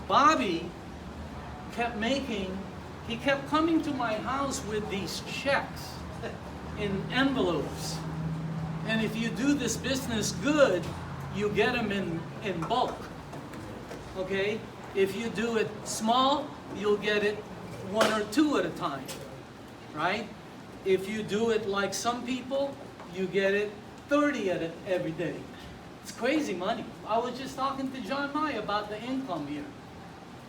Bobby he kept coming to my house with these checks in envelopes. And if you do this business good, you get them in bulk. Okay? If you do it small, you'll get it 1 or 2 at a time. Right? If you do it like some people, you get it 30 every day. It's crazy money. I was just talking to John Mai about the income here.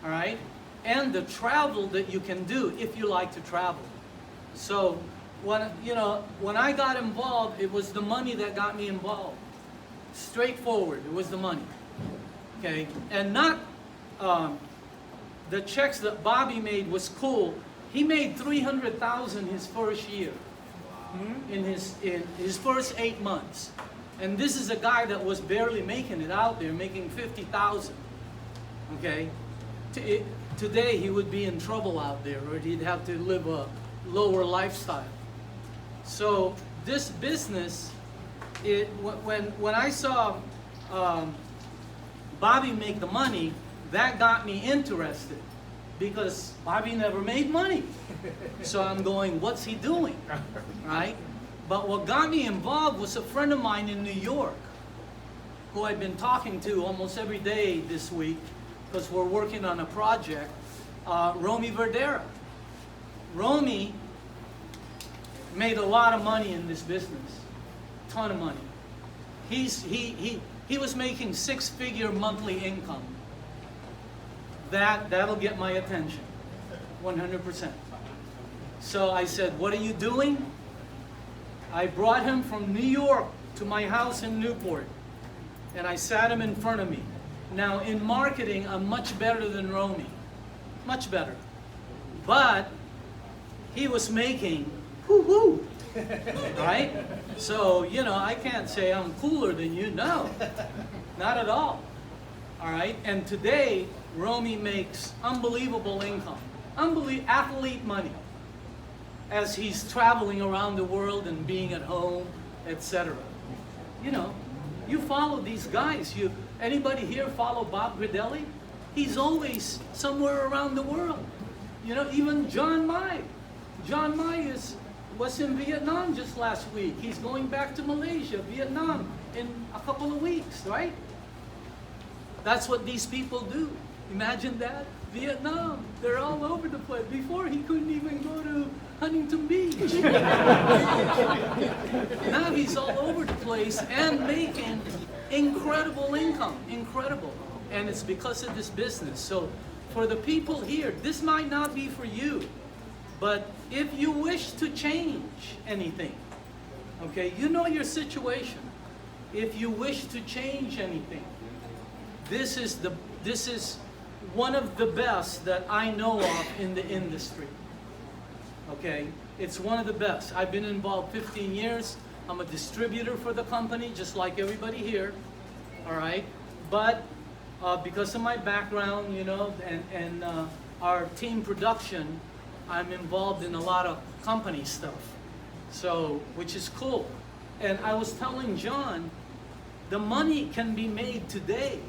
All right? And the travel that you can do if you like to travel. So when I got involved, it was the money that got me involved. Straightforward, it was the money. Okay? And not the checks that Bobby made was cool. He made $300,000 his first year. In his first 8 months. And this is a guy that was barely making it out there, making $50,000. Okay? Today he would be in trouble out there, or he'd have to live a lower lifestyle. So this business, when I saw Bobby make the money, that got me interested. Because Bobby never made money. So I'm going, what's he doing? Right? But what got me involved was a friend of mine in New York, who I've been talking to almost every day this week, because we're working on a project, Romy Verdera. Romy made a lot of money in this business. Ton of money. He was making 6-figure monthly income. That'll get my attention, 100%. So I said, what are you doing? I brought him from New York to my house in Newport, and I sat him in front of me. Now, in marketing, I'm much better than Romy, much better. But he was making whoo-hoo, right? So, you know, I can't say I'm cooler than you, no, not at all. All right, and today, Romy makes unbelievable income, athlete money, as he's traveling around the world and being at home, etc. You know, you follow these guys. Anybody here follow Bob Gridelli? He's always somewhere around the world. You know, even John Mai. John Mai was in Vietnam just last week. He's going back to Malaysia, Vietnam in a couple of weeks, right? That's what these people do. Imagine that. Vietnam, they're all over the place. Before, he couldn't even go to Huntington Beach. Now he's all over the place and making incredible income, incredible. And it's because of this business. So for the people here, this might not be for you, but if you wish to change anything, okay, you know your situation. If you wish to change anything, this is one of the best that I know of in the industry. Okay, it's one of the best. I've been involved 15 years. I'm a distributor for the company, just like everybody here. All right, but because of my background, you know, and our team production, I'm involved in a lot of company stuff. So, which is cool. And I was telling John, the money can be made today.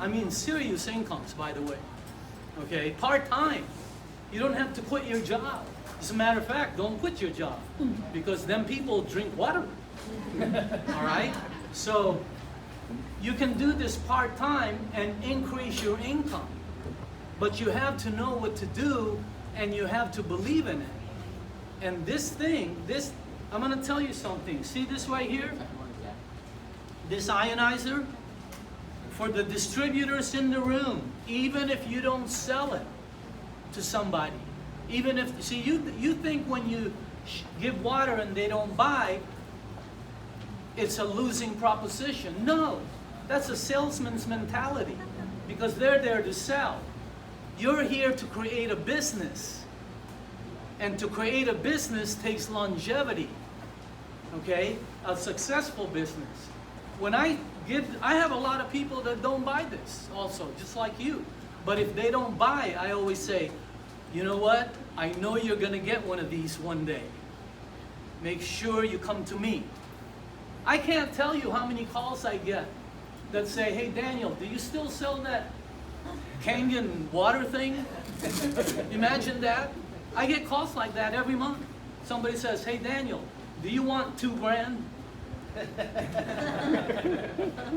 I mean, serious incomes, by the way. Okay, part-time. You don't have to quit your job. As a matter of fact, don't quit your job, because then people drink water. All right? So, you can do this part-time and increase your income. But you have to know what to do, and you have to believe in it. And this thing, I'm going to tell you something. See this right here? This ionizer? For the distributors in the room, even if you don't sell it to somebody, even if, see, you think when you give water and they don't buy, it's a losing proposition. No, that's a salesman's mentality, because they're there to sell. You're here to create a business. And to create a business takes longevity. Okay? A successful business. When I have a lot of people that don't buy this also, just like you. But if they don't buy, I always say, you know what? I know you're going to get one of these one day. Make sure you come to me. I can't tell you how many calls I get that say, hey Daniel, do you still sell that Kangen water thing? Imagine that. I get calls like that every month. Somebody says, hey Daniel, do you want $2 grand?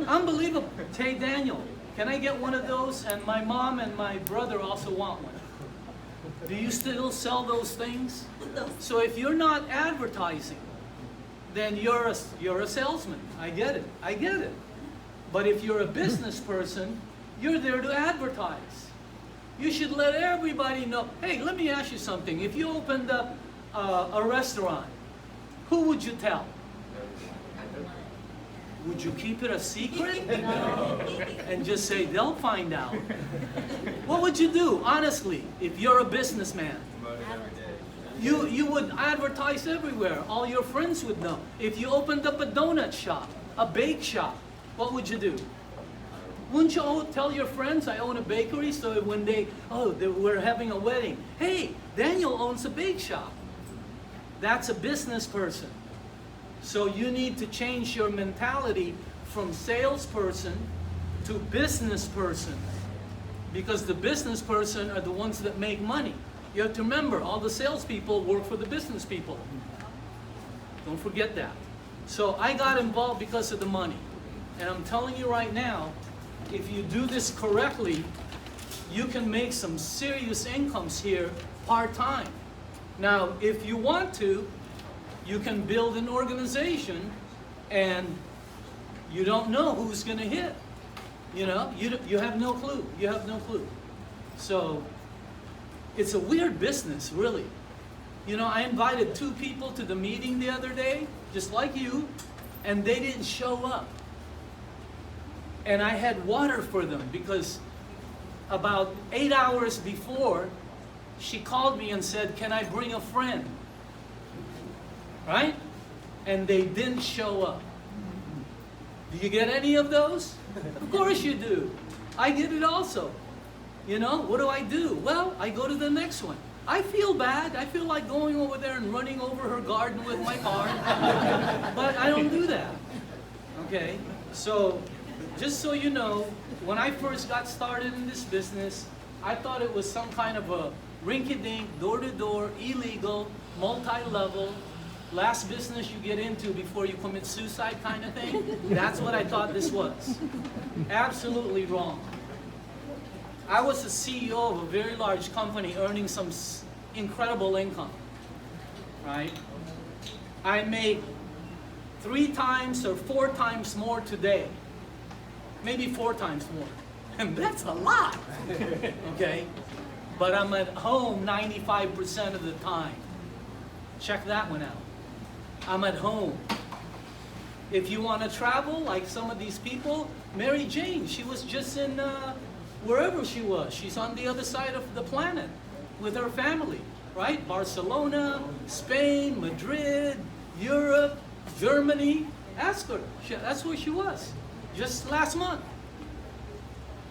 Unbelievable. Hey Daniel, can I get one of those? And my mom and my brother also want one. Do you still sell those things? So if you're not advertising, then you're a salesman. I get it. I get it. But if you're a business person, you're there to advertise. You should let everybody know. Hey, let me ask you something. If you opened up a restaurant, who would you tell? Would you keep it a secret? No. And just say, they'll find out. What would you do, honestly, if you're a businessman? You would advertise everywhere. All your friends would know. If you opened up a donut shop, a bake shop, what would you do? Wouldn't you tell your friends, I own a bakery, so when we're having a wedding, hey, Daniel owns a bake shop. That's a business person. So you need to change your mentality from salesperson to business person, because the business person are the ones that make money. You have to remember, all the salespeople work for the business people. Don't forget that. So I got involved because of the money. And I'm telling you right now, if you do this correctly, you can make some serious incomes here part-time. Now, if you want to, you can build an organization, and you don't know who's going to hit. You know, you have no clue. You have no clue. So it's a weird business, really. You know, I invited 2 people to the meeting the other day, just like you, and they didn't show up. And I had water for them because about 8 hours before, she called me and said, can I bring a friend? Right? And they didn't show up. Do you get any of those? Of course you do. I get it also. You know, what do? Well, I go to the next one. I feel bad. I feel like going over there and running over her garden with my car. But I don't do that. Okay? So, just so you know, when I first got started in this business, I thought it was some kind of a rinky-dink, door-to-door, illegal, multi-level, last business you get into before you commit suicide kind of thing. That's what I thought this was. Absolutely wrong. I was the CEO of a very large company earning some incredible income, right? I make 3 times or 4 times more today maybe 4 times more. And that's a lot, okay? But I'm at home 95% of the time. Check that one out. I'm at home. If you want to travel, like some of these people, Mary Jane, she was just in wherever she was. She's on the other side of the planet with her family, right? Barcelona, Spain, Madrid, Europe, Germany. Ask her. That's where she was just last month.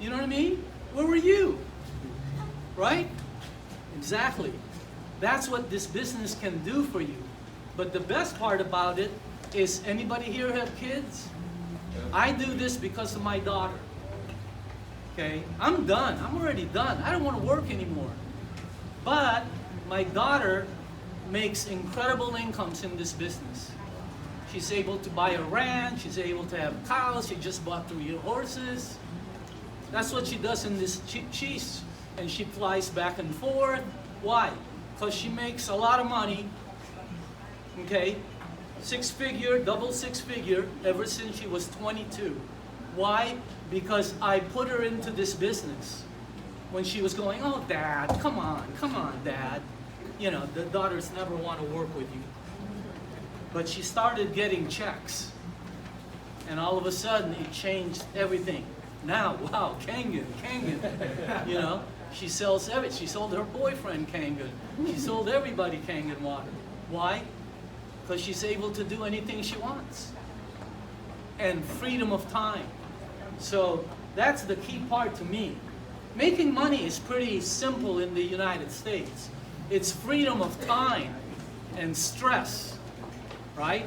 You know what I mean? Where were you? Right? Exactly. That's what this business can do for you. But the best part about it is, anybody here have kids? I do this because of my daughter. Okay? I'm done. I'm already done. I don't want to work anymore. But my daughter makes incredible incomes in this business. She's able to buy a ranch. She's able to have cows. She just bought 3 horses. That's what she does in this cheese. And she flies back and forth. Why? Because she makes a lot of money. Okay? 6-figure, double 6-figure, ever since she was 22. Why? Because I put her into this business. When she was going, oh, Dad, come on, Dad. You know, the daughters never want to work with you. But she started getting checks. And all of a sudden, it changed everything. Now, wow, Kangen. You know, she sells everything. She sold her boyfriend Kangen. She sold everybody Kangen water. Why? Because she's able to do anything she wants. And freedom of time. So that's the key part to me. Making money is pretty simple in the United States. It's freedom of time and stress, right?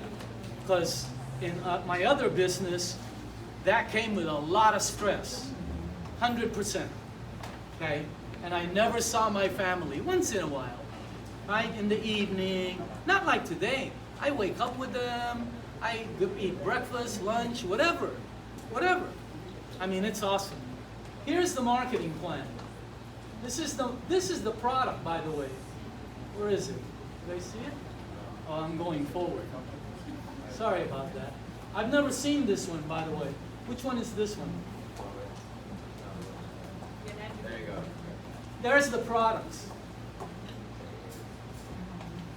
Because in my other business, that came with a lot of stress, 100%, okay? And I never saw my family, once in a while, right? In the evening, not like today. I wake up with them, I eat breakfast, lunch, whatever. I mean, it's awesome. Here's the marketing plan. This is the product, by the way. Where is it? Do they see it? Oh, I'm going forward. Sorry about that. I've never seen this one, by the way. Which one is this one? There you go. There's the products.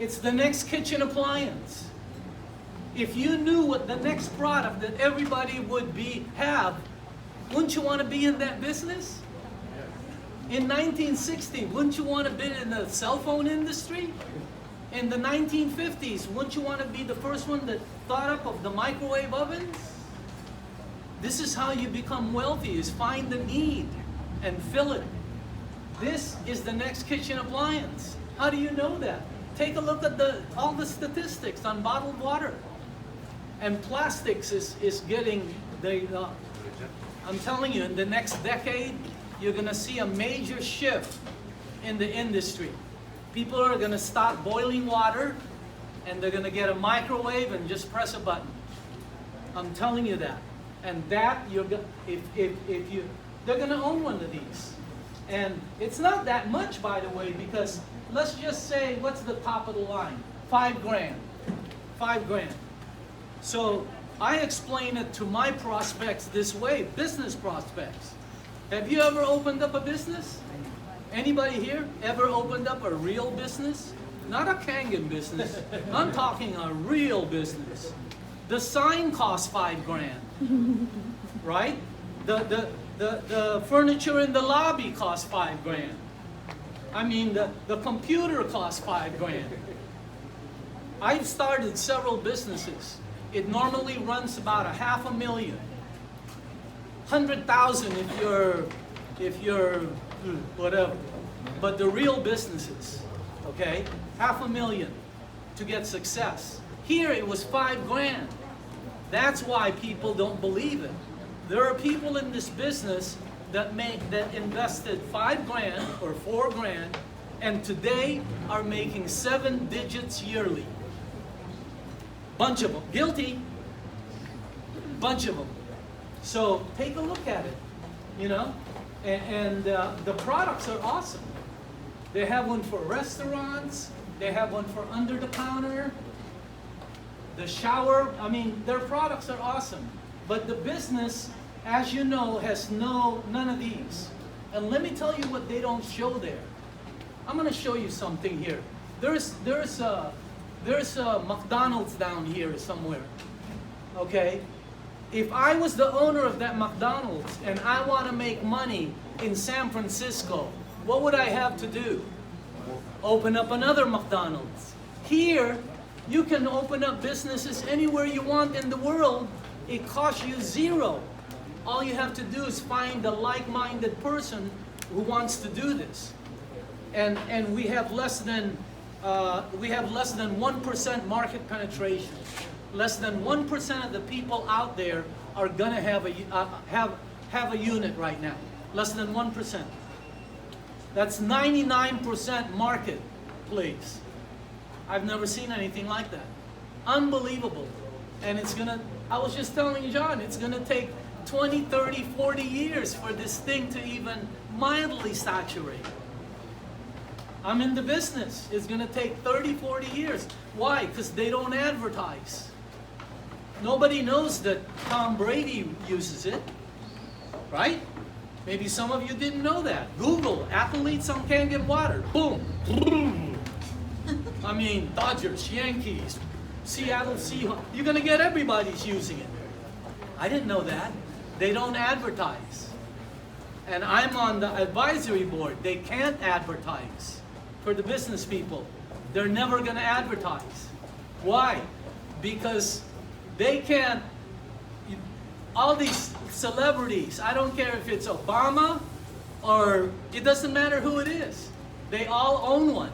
It's the next kitchen appliance. If you knew what the next product that everybody would have, wouldn't you want to be in that business? In 1960, wouldn't you want to be in the cell phone industry? In the 1950s, wouldn't you want to be the first one that thought up of the microwave ovens? This is how you become wealthy, is find the need and fill it. This is the next kitchen appliance. How do you know that? Take a look at all the statistics on bottled water. And plastics is getting, I'm telling you, in the next decade, you're going to see a major shift in the industry. People are going to stop boiling water, and they're going to get a microwave and just press a button. I'm telling you that. And that, they're going to own one of these. And it's not that much, by the way, because let's just say, what's the top of the line? $5,000. $5,000. So I explain it to my prospects this way, business prospects. Have you ever opened up a business? Anybody here ever opened up a real business? Not a Kangen business. I'm talking a real business. The sign costs $5,000, right? The furniture in the lobby costs $5,000. I mean, the computer costs $5,000. I've started several businesses. It normally runs about $500,000. 100,000 if you're whatever. But the real businesses, okay, $500,000 to get success. Here it was $5,000. That's why people don't believe it. There are people in this business that invested $5,000 or $4,000 and today are making 7 digits yearly. Bunch of them. Guilty. Bunch of them. So take a look at it, you know, and the products are awesome. They have one for restaurants. They have one for under the counter. The shower, I mean, their products are awesome. But the business as you know, has none of these. And let me tell you what they don't show there. I'm going to show you something here. There's a McDonald's down here somewhere. Okay? If I was the owner of that McDonald's and I want to make money in San Francisco, what would I have to do? Open up another McDonald's. Here, you can open up businesses anywhere you want in the world. It costs you zero. All you have to do is find a like-minded person who wants to do this. And we have less than 1% market penetration. Less than 1% of the people out there are gonna have a unit right now. Less than 1%. That's 99% marketplace. I've never seen anything like that. Unbelievable. And I was just telling you, John, it's gonna take 20, 30, 40 years for this thing to even mildly saturate. I'm in the business. It's gonna take 30, 40 years. Why? Because they don't advertise. Nobody knows that Tom Brady uses it, right? Maybe some of you didn't know that. Google, athletes on Kangen water. Boom. I mean, Dodgers, Yankees, Seattle Seahawks. You're going to get everybody's using it. I didn't know that. They don't advertise. And I'm on the advisory board. They can't advertise for the business people. They're never going to advertise. Why? Because they can't, all these celebrities, I don't care if it's Obama or it doesn't matter who it is. They all own one.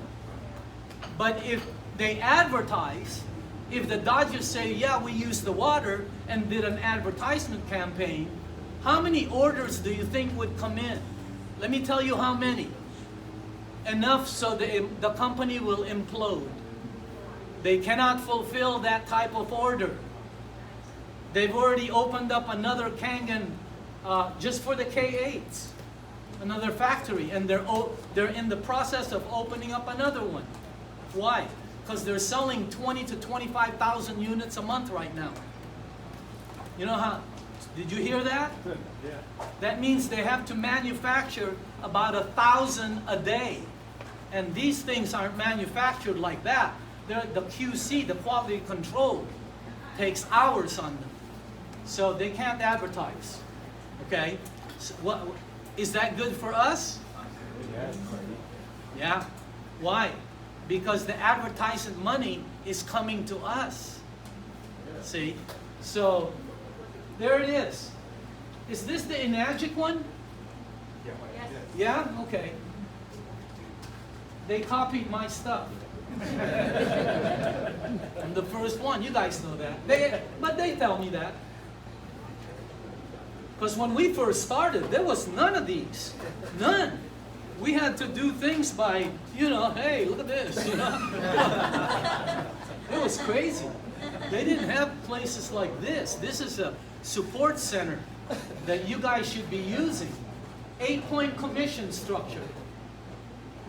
But if they advertise, if the Dodgers say, yeah, we use the water and did an advertisement campaign, how many orders do you think would come in? Let me tell you how many. Enough so the company will implode. They cannot fulfill that type of order. They've already opened up another Kangen just for the K8s, another factory, and they're in the process of opening up another one. Why? Because they're selling 20 to 25,000 units a month right now. You know how? Did you hear that? Yeah. That means they have to manufacture about 1,000 a day, and these things aren't manufactured like that. The QC, the quality control, takes hours on them. So they can't advertise, okay? So is that good for us? Yes. Yeah. Why? Because the advertising money is coming to us. See? So, there it is. Is this the Enagic one? Yes. Yeah? Okay. They copied my stuff. I'm the first one. You guys know that. But they tell me that. Because when we first started, there was none of these. None. We had to do things by, hey, look at this, It was crazy. They didn't have places like this. This is a support center that you guys should be using. 8-point commission structure.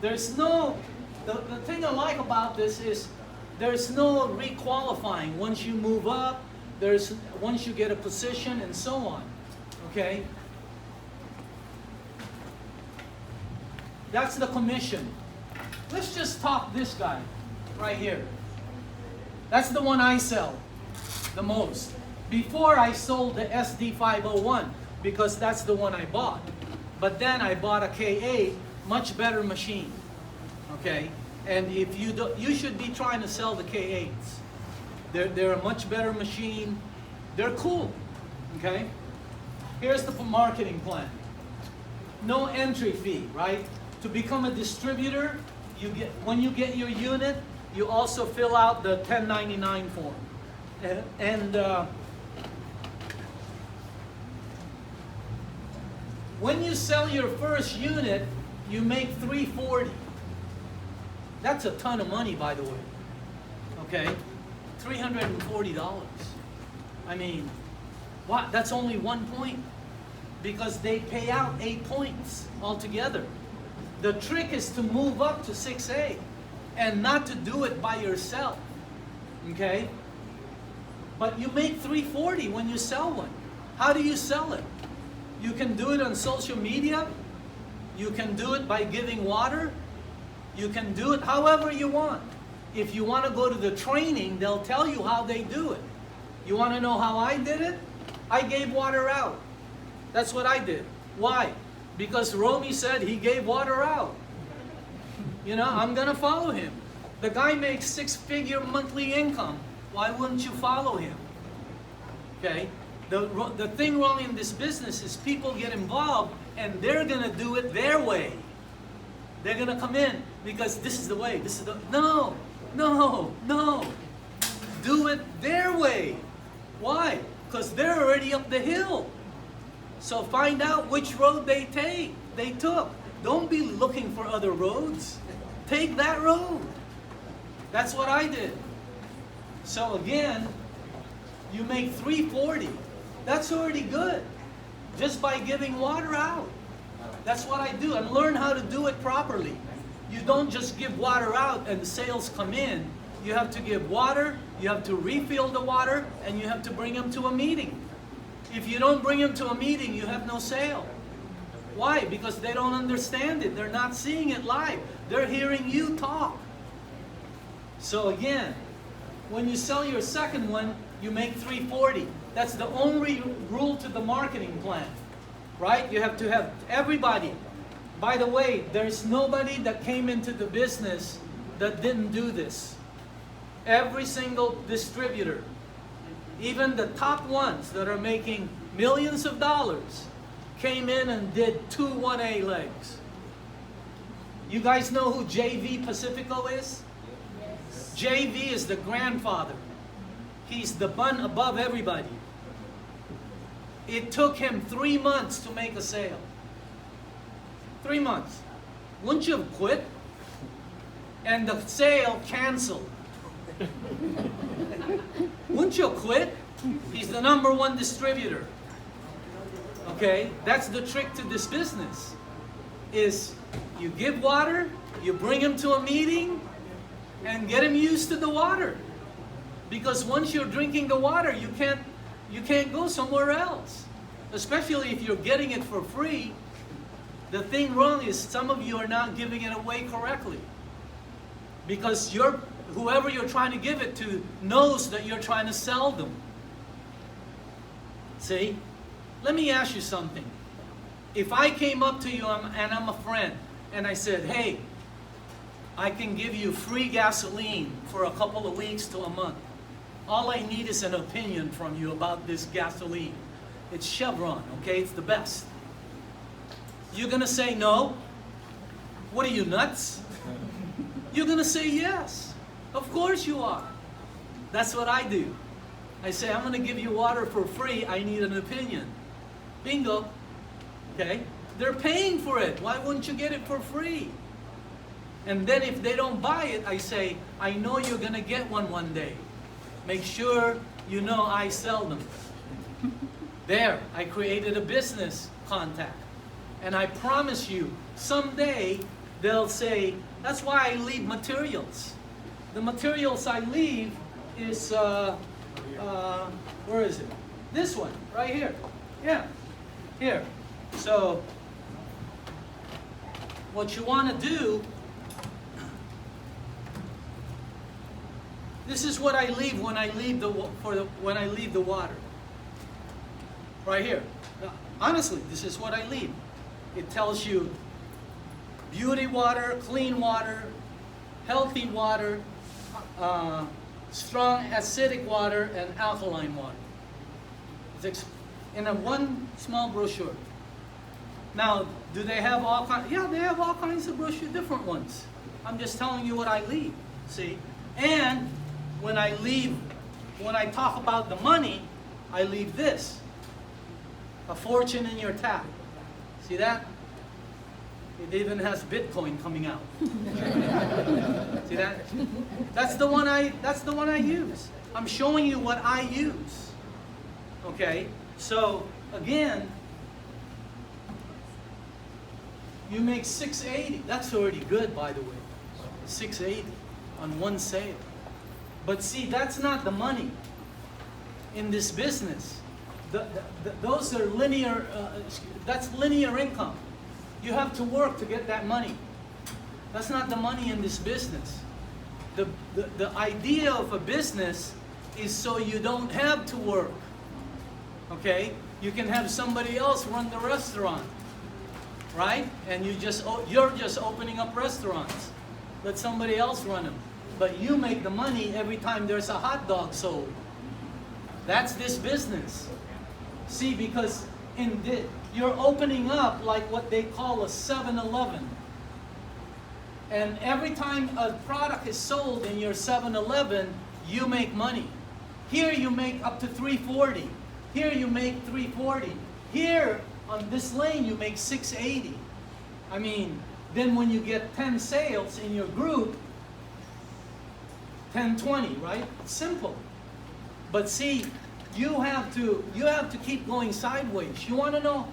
There's no, the thing I like about this is there's no requalifying. Once you move up, once you get a position and so on. Okay? That's the commission. Let's just talk this guy right here. That's the one I sell the most. Before I sold the SD501 because that's the one I bought. But then I bought a K8, much better machine. Okay? And if you should be trying to sell the K8s. They're a much better machine. They're cool. Okay? Here's the marketing plan. No entry fee, right? To become a distributor, when you get your unit, you also fill out the 1099 form. When you sell your first unit, you make $340. That's a ton of money, by the way. Okay? $340. I mean, what? That's only 1 point. Because they pay out 8 points altogether. The trick is to move up to 6A and not to do it by yourself. Okay? But you make $340 when you sell one. How do you sell it? You can do it on social media. You can do it by giving water. You can do it however you want. If you want to go to the training, they'll tell you how they do it. You want to know how I did it? I gave water out. That's what I did. Why? Because Romy said he gave water out. You know, I'm going to follow him. The guy makes 6-figure monthly income. Why wouldn't you follow him? Okay? The thing wrong in this business is people get involved and they're going to do it their way. They're going to come in because this is the way. This is the... No, no, no. Do it their way. Why? Because they're already up the hill. So find out which road they took. Don't be looking for other roads. Take that road. That's what I did. So again, you make $340. That's already good. Just by giving water out. That's what I do. And learn how to do it properly. You don't just give water out and the sales come in. You have to give water, you have to refill the water, and you have to bring them to a meeting. If you don't bring them to a meeting, you have no sale. Why? Because they don't understand it. They're not seeing it live. They're hearing you talk. So again, when you sell your second one, you make $340. That's the only rule to the marketing plan, right? You have to have everybody. By the way, there's nobody that came into the business that didn't do this. Every single distributor, even the top ones that are making millions of dollars, came in and did 2 1A legs. You guys know who JV Pacifico is? Yes. JV is the grandfather. He's the bun above everybody. It took him 3 months to make a sale. 3 months. Wouldn't you have quit? And the sale canceled. Wouldn't you quit? He's the #1 distributor. Okay, that's the trick to this business. Is you give water, you bring him to a meeting, and get him used to the water. Because once you're drinking the water, you can't go somewhere else. Especially if you're getting it for free. The thing wrong is some of you are not giving it away correctly. Because whoever you're trying to give it to knows that you're trying to sell them. See? Let me ask you something. If I came up to you and I'm a friend and I said, hey, I can give you free gasoline for a couple of weeks to a month. All I need is an opinion from you about this gasoline. It's Chevron, okay? It's the best. You're going to say no? What are you, nuts? You're going to say yes. Of course you are. That's what I do. I say, I'm going to give you water for free. I need an opinion. Bingo. Okay? They're paying for it. Why wouldn't you get it for free? And then if they don't buy it, I say, I know you're going to get one day. Make sure you know I sell them. There, I created a business contact. And I promise you, someday they'll say, that's why I leave materials. The materials I leave is, where is it? This one, right here. Yeah, here. So, what you want to do, this is what I leave when I leave when I leave the water. Right here. Now, honestly, this is what I leave. It tells you beauty water, clean water, healthy water, strong acidic water, and alkaline water. It's in one small brochure. Now, do they have all kinds? Yeah, they have all kinds of brochures, different ones. I'm just telling you what I leave, see? And when I talk about the money, I leave this. A fortune in your tap. See that? It even has Bitcoin coming out. See that? That's the one I use. I'm showing you what I use. Okay? So again, you make $680. That's already good, by the way. $680 on one sale. But see, that's not the money in this business. those are linear, that's linear income. You have to work to get that money. That's not the money in this business. The idea of a business is so you don't have to work. Okay? You can have somebody else run the restaurant. Right? And you're just opening up restaurants. Let somebody else run them. But you make the money every time there's a hot dog sold. That's this business. See, because you're opening up like what they call a 7-Eleven. And every time a product is sold in your 7-Eleven, you make money. Here you make up to $3.40. Here you make $3.40. Here on this lane you make $6.80. I mean, then when you get 10 sales in your group, 10-20, right? It's simple. But see, you have to keep going sideways. You want to know?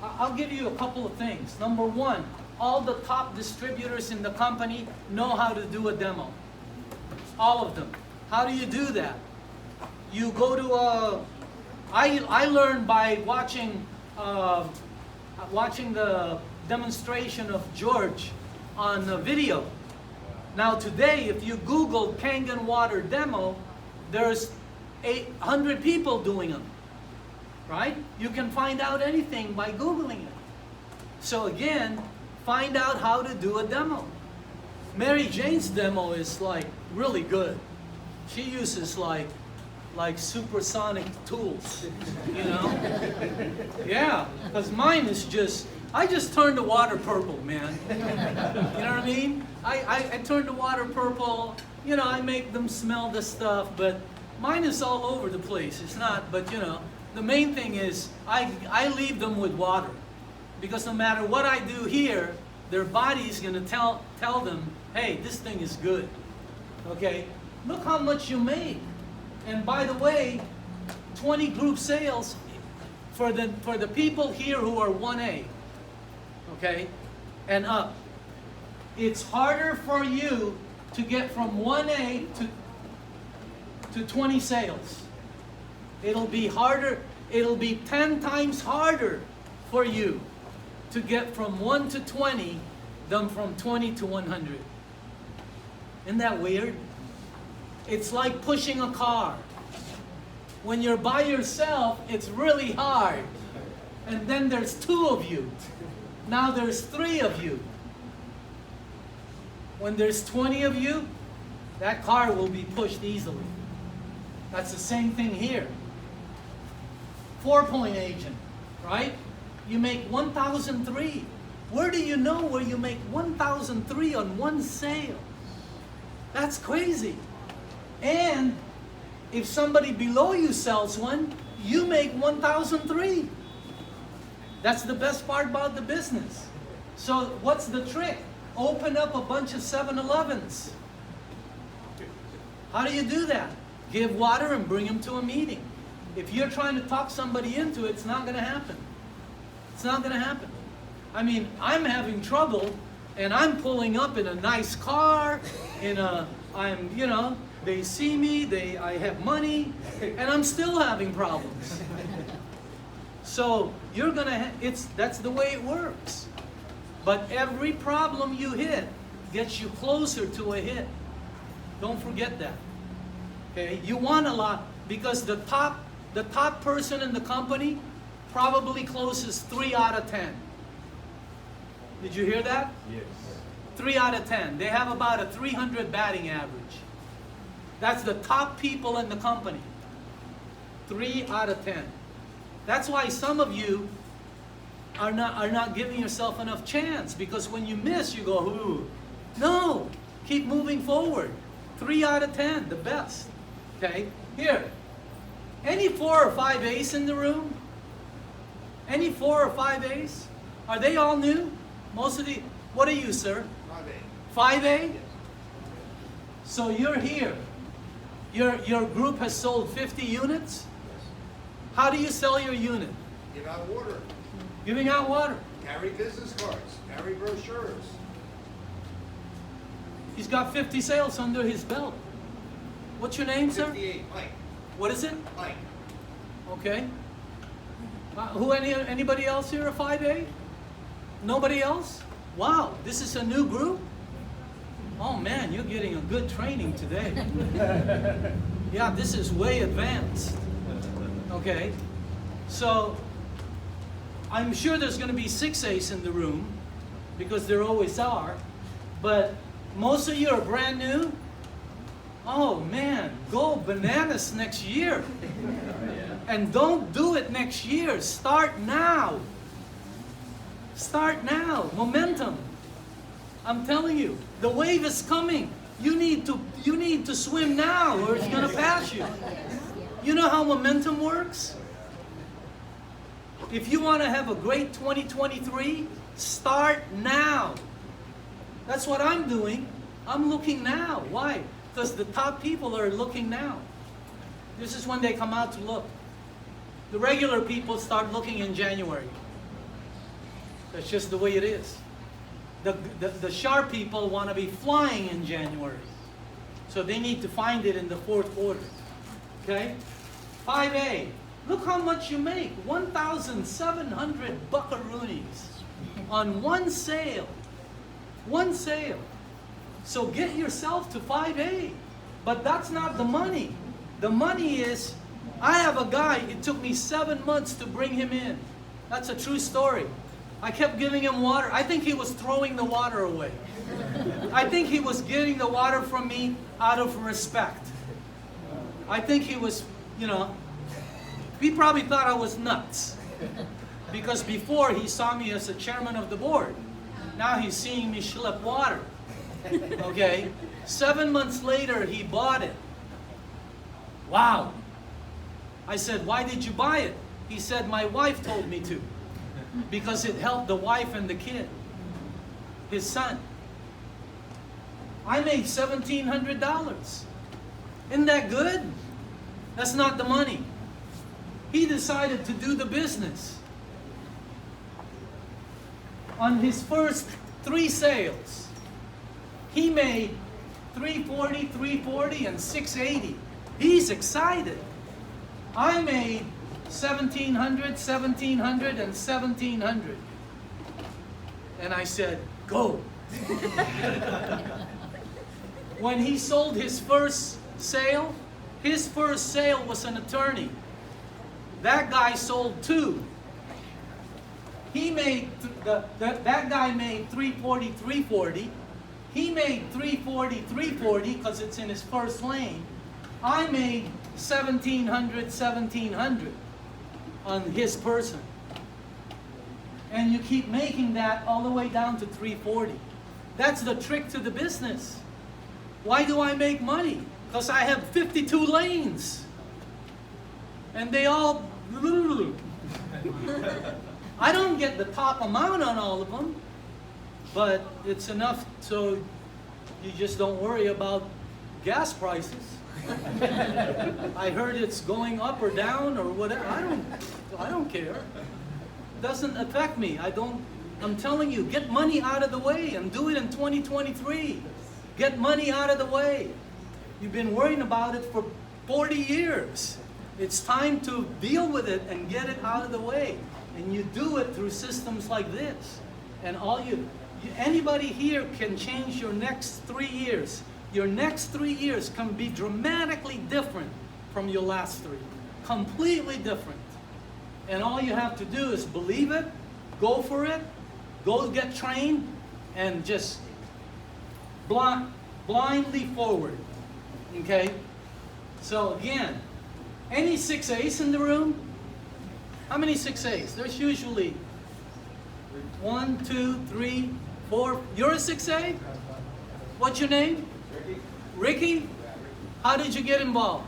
I'll give you a couple of things. Number one, all the top distributors in the company know how to do a demo. All of them. How do you do that? You go to I learned by watching the demonstration of George on the video. Now today, if you Google Kangen water demo, there's 800 people doing them, right? You can find out anything by Googling it. So again, find out how to do a demo. Mary Jane's demo is like really good. She uses like supersonic tools, you know? Yeah, because mine is I just turned the water purple, man. You know what I mean? I turned the water purple, you know, I make them smell the stuff, but mine is all over the place. It's not, but you know, the main thing is I leave them with water. Because no matter what I do here, their body's gonna tell them, hey, this thing is good. Okay? Look how much you made. And by the way, 20 group sales for the people here who are 1A, okay, and up. It's harder for you to get from 1A to 20 sales. It'll be harder. It'll be 10 times harder for you to get from 1 to 20 than from 20 to 100. Isn't that weird? It's like pushing a car. When you're by yourself, it's really hard. And then there's 2 of you. Now there's 3 of you. When there's 20 of you, that car will be pushed easily. That's the same thing here. 4-point agent, right? You make 1,003. Where do you know where you make 1,003 on one sale? That's crazy. And if somebody below you sells one, you make 1,003. That's the best part about the business. So what's the trick? Open up a bunch of 7-Elevens. How do you do that? Give water and bring them to a meeting. If you're trying to talk somebody into it, it's not going to happen. It's not going to happen. I mean, I'm having trouble, and I'm pulling up in a nice car, you know, they see me, I have money, and I'm still having problems. So you're gonna, that's the way it works. But every problem you hit gets you closer to a hit. Don't forget that. Okay, you want a lot because the top person in the company probably closes 3 out of 10. Did you hear that? Yes. 3 out of 10. They have about a 300 batting average. That's the top people in the company. 3 out of 10. That's why some of you are not giving yourself enough chance, because when you miss, you go, ooh. No, keep moving forward. 3 out of 10, the best. Okay, here. Any 4 or 5 ace in the room? Any 4 or 5 ace? Are they all new? Most of the, what are you, sir? 5A. 5A? So you're here. Your group has sold 50 units? How do you sell your unit? Give out water, Giving out water. carry business cards, carry brochures. He's got 50 sales under his belt. What's your name, sir? 58, Mike, What is it? Mike. Okay. Anybody else here a 5A? Nobody else? Wow, this is a new group? Oh man, you're getting a good training today. Yeah, this is way advanced. Okay, so I'm sure there's going to be 6As in the room because there always are, but most of you are brand new. Oh man, go bananas next year. And don't do it next year. Start now. Start now. Momentum. I'm telling you, the wave is coming. You need to swim now or it's going to pass you. You know how momentum works? If you want to have a great 2023, start now. That's what I'm doing. I'm looking now. Why? Because the top people are looking now. This is when they come out to look. The regular people start looking in January. That's just the way it is. The sharp people want to be flying in January. So they need to find it in the fourth quarter. Okay? 5A. Look how much you make. 1,700 buckaroonies on one sale. One sale. So get yourself to 5A. But that's not the money. The money is, I have a guy, it took me 7 months to bring him in. That's a true story. I kept giving him water. I think he was throwing the water away. I think he was getting the water from me out of respect. I think he was, he probably thought I was nuts. Because before he saw me as the chairman of the board. Now he's seeing me schlep water. Okay? 7 months later, he bought it. Wow. I said, why did you buy it? He said, my wife told me to. Because it helped the wife and the kid. His son. I made $1,700. Isn't that good? That's not the money. He decided to do the business. On his first 3 sales, he made $340, $340, and $680. He's excited. I made $1,700, $1,700, and $1,700. And I said, go. When he sold his first sale was an attorney. That guy sold 2. He made, that guy made $340, $340. He made $340, $340 because it's in his first lane. I made $1,700, $1,700 on his person. And you keep making that all the way down to $340. That's the trick to the business. Why do I make money? Because I have 52 lanes. And they all... I don't get the top amount on all of them, but it's enough so you just don't worry about gas prices. I heard it's going up or down or whatever. I don't care. It doesn't affect me. I'm telling you, get money out of the way and do it in 2023. Get money out of the way. You've been worrying about it for 40 years. It's time to deal with it and get it out of the way. And you do it through systems like this. And anybody here can change your next 3 years. Your next 3 years can be dramatically different from your last 3. Completely different. And all you have to do is believe it, go for it, go get trained, and just blindly forward. Okay? So again, any 6As in the room? How many 6As? There's usually 1, 2, 3, 4. You're a 6A? What's your name? Ricky. Ricky? How did you get involved?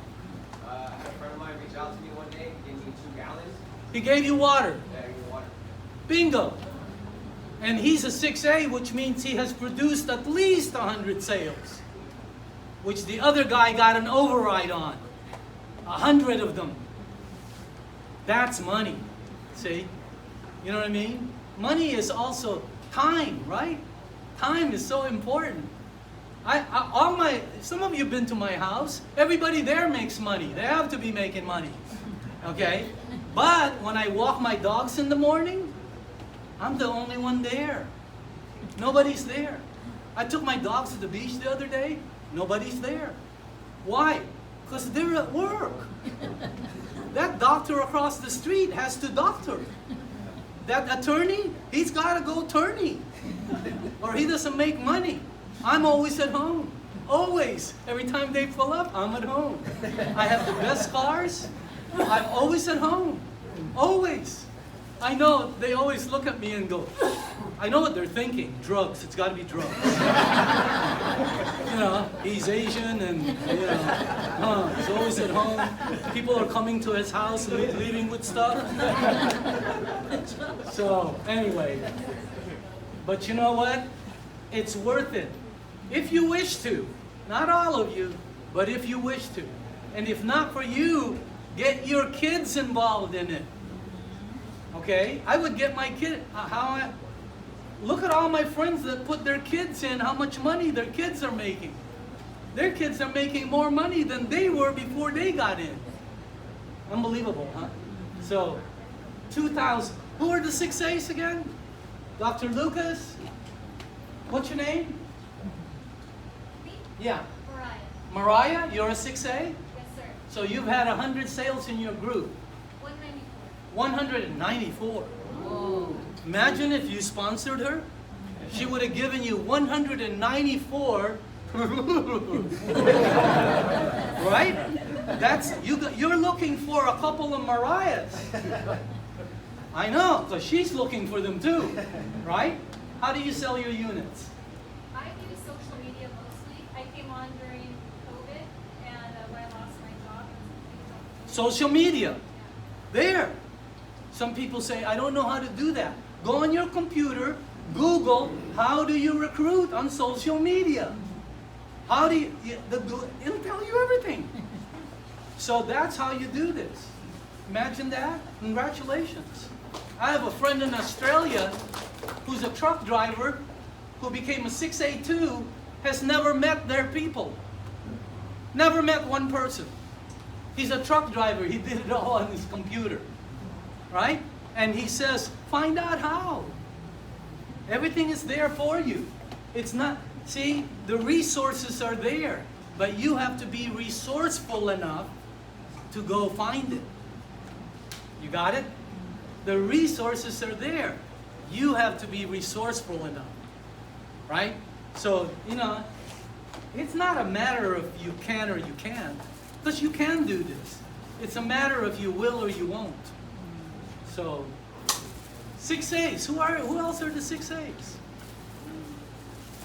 I had a friend of mine reach out to me one day, gave me 2 gallons. He gave you water. Yeah, I gave me water. Bingo. And he's a 6A, which means he has produced at least 100 sales, which the other guy got an override on. 100 of them. That's money. See? You know what I mean? Money is also time, right? Time is so important. Some of you have been to my house. Everybody there makes money. They have to be making money. Okay? But when I walk my dogs in the morning, I'm the only one there. Nobody's there. I took my dogs to the beach the other day. Nobody's there. Why? Because they're at work. That doctor across the street has to doctor. That attorney, he's got to go attorney. Or he doesn't make money. I'm always at home. Always. Every time they pull up, I'm at home. I have the best cars. I'm always at home. Always. I know they always look at me and go, I know what they're thinking. Drugs. It's got to be drugs. You know, he's Asian and, you know, he's always at home. People are coming to his house, leaving with stuff. So, anyway. But you know what? It's worth it. If you wish to. Not all of you, but if you wish to. And if not for you, get your kids involved in it. Okay? I would get my kid, look at all my friends that put their kids in, how much money their kids are making. Their kids are making more money than they were before they got in. Unbelievable, huh? So, 2,000. Who are the 6A's again? Dr. Lucas? What's your name? Me? Yeah. Mariah. Mariah, you're a 6A? Yes, sir. So you've had 100 sales in your group. 194. 194. Imagine if you sponsored her. She would have given you 194. Right? That's you're looking for a couple of Mariahs. I know, because she's looking for them too. Right? How do you sell your units? I use social media mostly. I came on during COVID, and when I lost my job, Social media. There. Some people say, I don't know how to do that. Go on your computer, Google, how do you recruit on social media? How do you, it'll tell you everything. So that's how you do this. Imagine that. Congratulations. I have a friend in Australia who's a truck driver who became a 6A2, has never met their people. Never met one person. He's a truck driver. He did it all on his computer. Right? And he says, find out how. Everything is there for you. It's not, see, the resources are there, but you have to be resourceful enough to go find it. You got it? The resources are there. You have to be resourceful enough. Right? So, you know, it's not a matter of you can or you can't, because you can do this. It's a matter of you will or you won't. So, 6A's. Who else are the 6A's?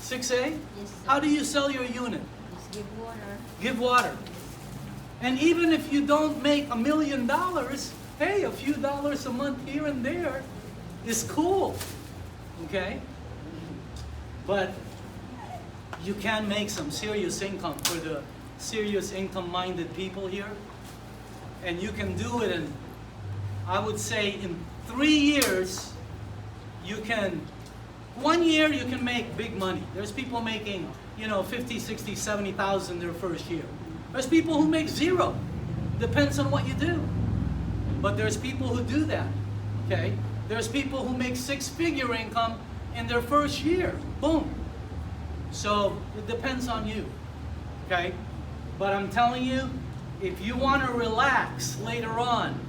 6A? Yes, sir. How do you sell your unit? Just give water. Give water. And even if you don't make $1 million, hey, a few dollars a month here and there is cool. Okay? But you can make some serious income for the serious income-minded people here. And you can do it in, I would say, in 3 years, you can, 1 year you can make big money. There's people making, you know, 50, 60, 70,000 their first year. There's people who make zero. Depends on what you do. But there's people who do that, okay? There's people who make 6-figure income in their first year. Boom. So it depends on you, okay? But I'm telling you, if you want to relax later on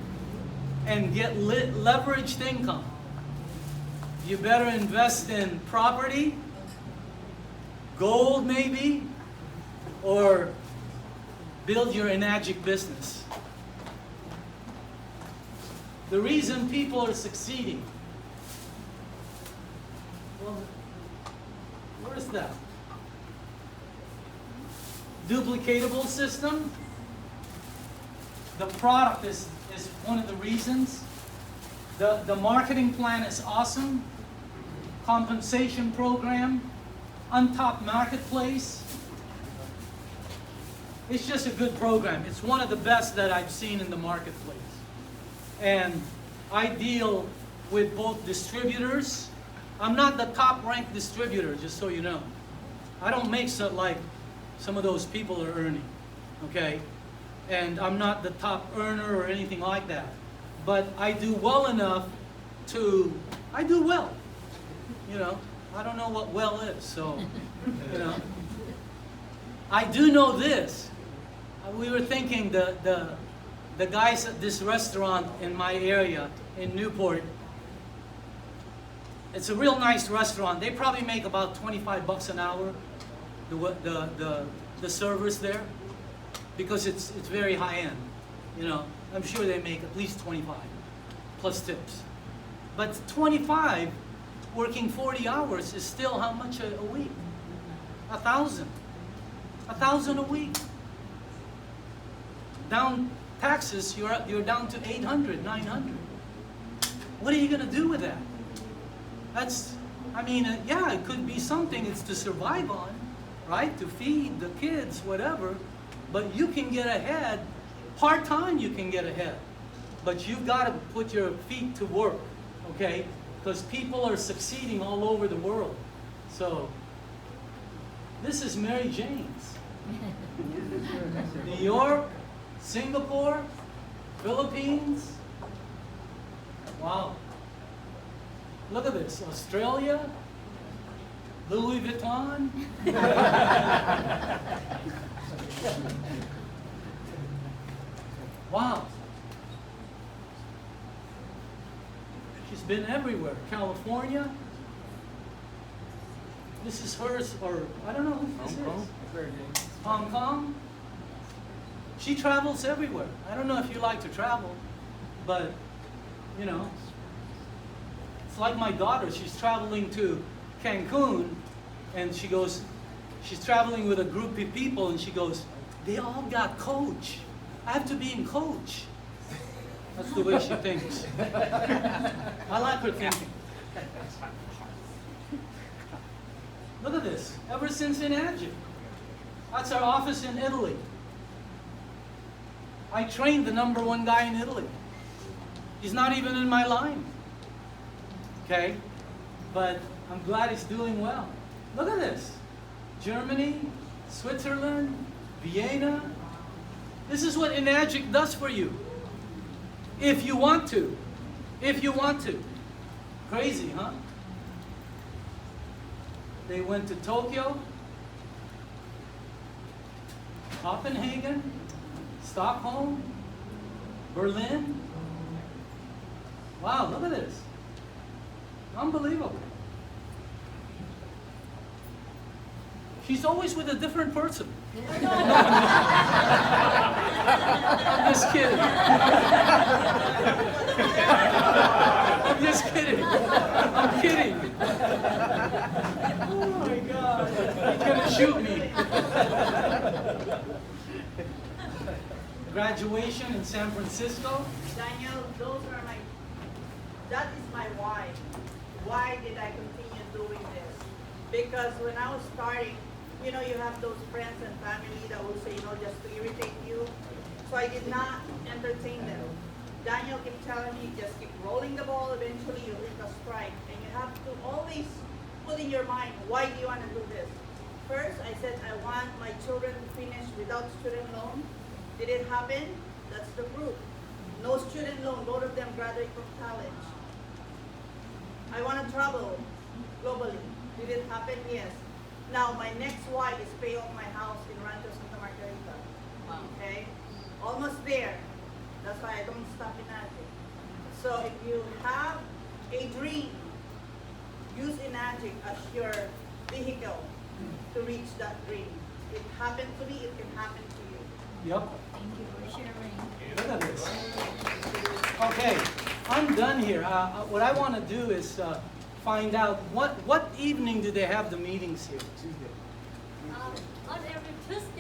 and get leveraged income, you better invest in property, gold maybe, or build your Enagic business. The reason people are succeeding, well, where's that? Duplicatable system. The product is one of the reasons. The marketing plan is awesome. Compensation program. Untapped marketplace. It's just a good program. It's one of the best that I've seen in the marketplace. And I deal with both distributors. I'm not the top ranked distributor, just so you know. I don't make so like some of those people are earning, okay? And I'm not the top earner or anything like that. but I do well enough to, I do well. You know, I don't know what well is, so, you know. I do know this. We were thinking the guys at this restaurant in my area in Newport, it's a real nice restaurant. They probably make about 25 bucks an hour, the servers there, because it's very high end. You know, I'm sure they make at least 25 plus tips. But 25 working 40 hours is still how much a week? 1,000. 1,000 a week. Down taxes, you're down to 800, 900. What are you going to do with that? That's, I mean, yeah, it could be something it's to survive on, right? To feed the kids, whatever. But you can get ahead. Part-time you can get ahead. But you've got to put your feet to work, okay? Because people are succeeding all over the world. So, this is Mary Jane's. New York, Singapore, Philippines. Wow. Look at this. Australia, Louis Vuitton. Wow. She's been everywhere. California. This is hers, or I don't know who this is. Hong Kong. She travels everywhere. I don't know if you like to travel, but, you know, it's like my daughter. She's traveling to Cancun, and she goes, she's traveling with a group of people, and she goes, they all got Coach. I have to be in Coach. That's the way she thinks. I like her thinking. Look at this. Ever since in Agile. That's our office in Italy. I trained the #1 guy in Italy. He's not even in my line. Okay? But I'm glad he's doing well. Look at this. Germany, Switzerland, Vienna. This is what Enagic does for you. If you want to. If you want to. Crazy, huh? They went to Tokyo, Copenhagen, Stockholm, Berlin. Wow, look at this. Unbelievable. She's always with a different person. I'm just kidding. I'm just kidding. I'm kidding. Oh my God. He's gonna shoot me. Graduation in San Francisco. Daniel, that is my why. Why did I continue doing this? Because when I was starting, you know, you have those friends and family that will say, you know, just to irritate you. So I did not entertain them. Daniel kept telling me, just keep rolling the ball, eventually you'll hit a strike. And you have to always put in your mind, why do you want to do this? First, I said, I want my children to finish without student loan. Did it happen? That's the proof. No student loan, both of them graduate from college. I want to travel globally. Did it happen? Yes. Now, my next why is pay off my house in Rancho Santa Margarita. Wow. Okay? Almost there. That's why I don't stop in Enagic. So if you have a dream, use Enagic as your vehicle to reach that dream. It happened to me, it can happen to you. Yep. Thank you for sharing. Look at this. Okay, I'm done here. What I want to do is find out what evening do they have the meetings here? Tuesday. On every Tuesday.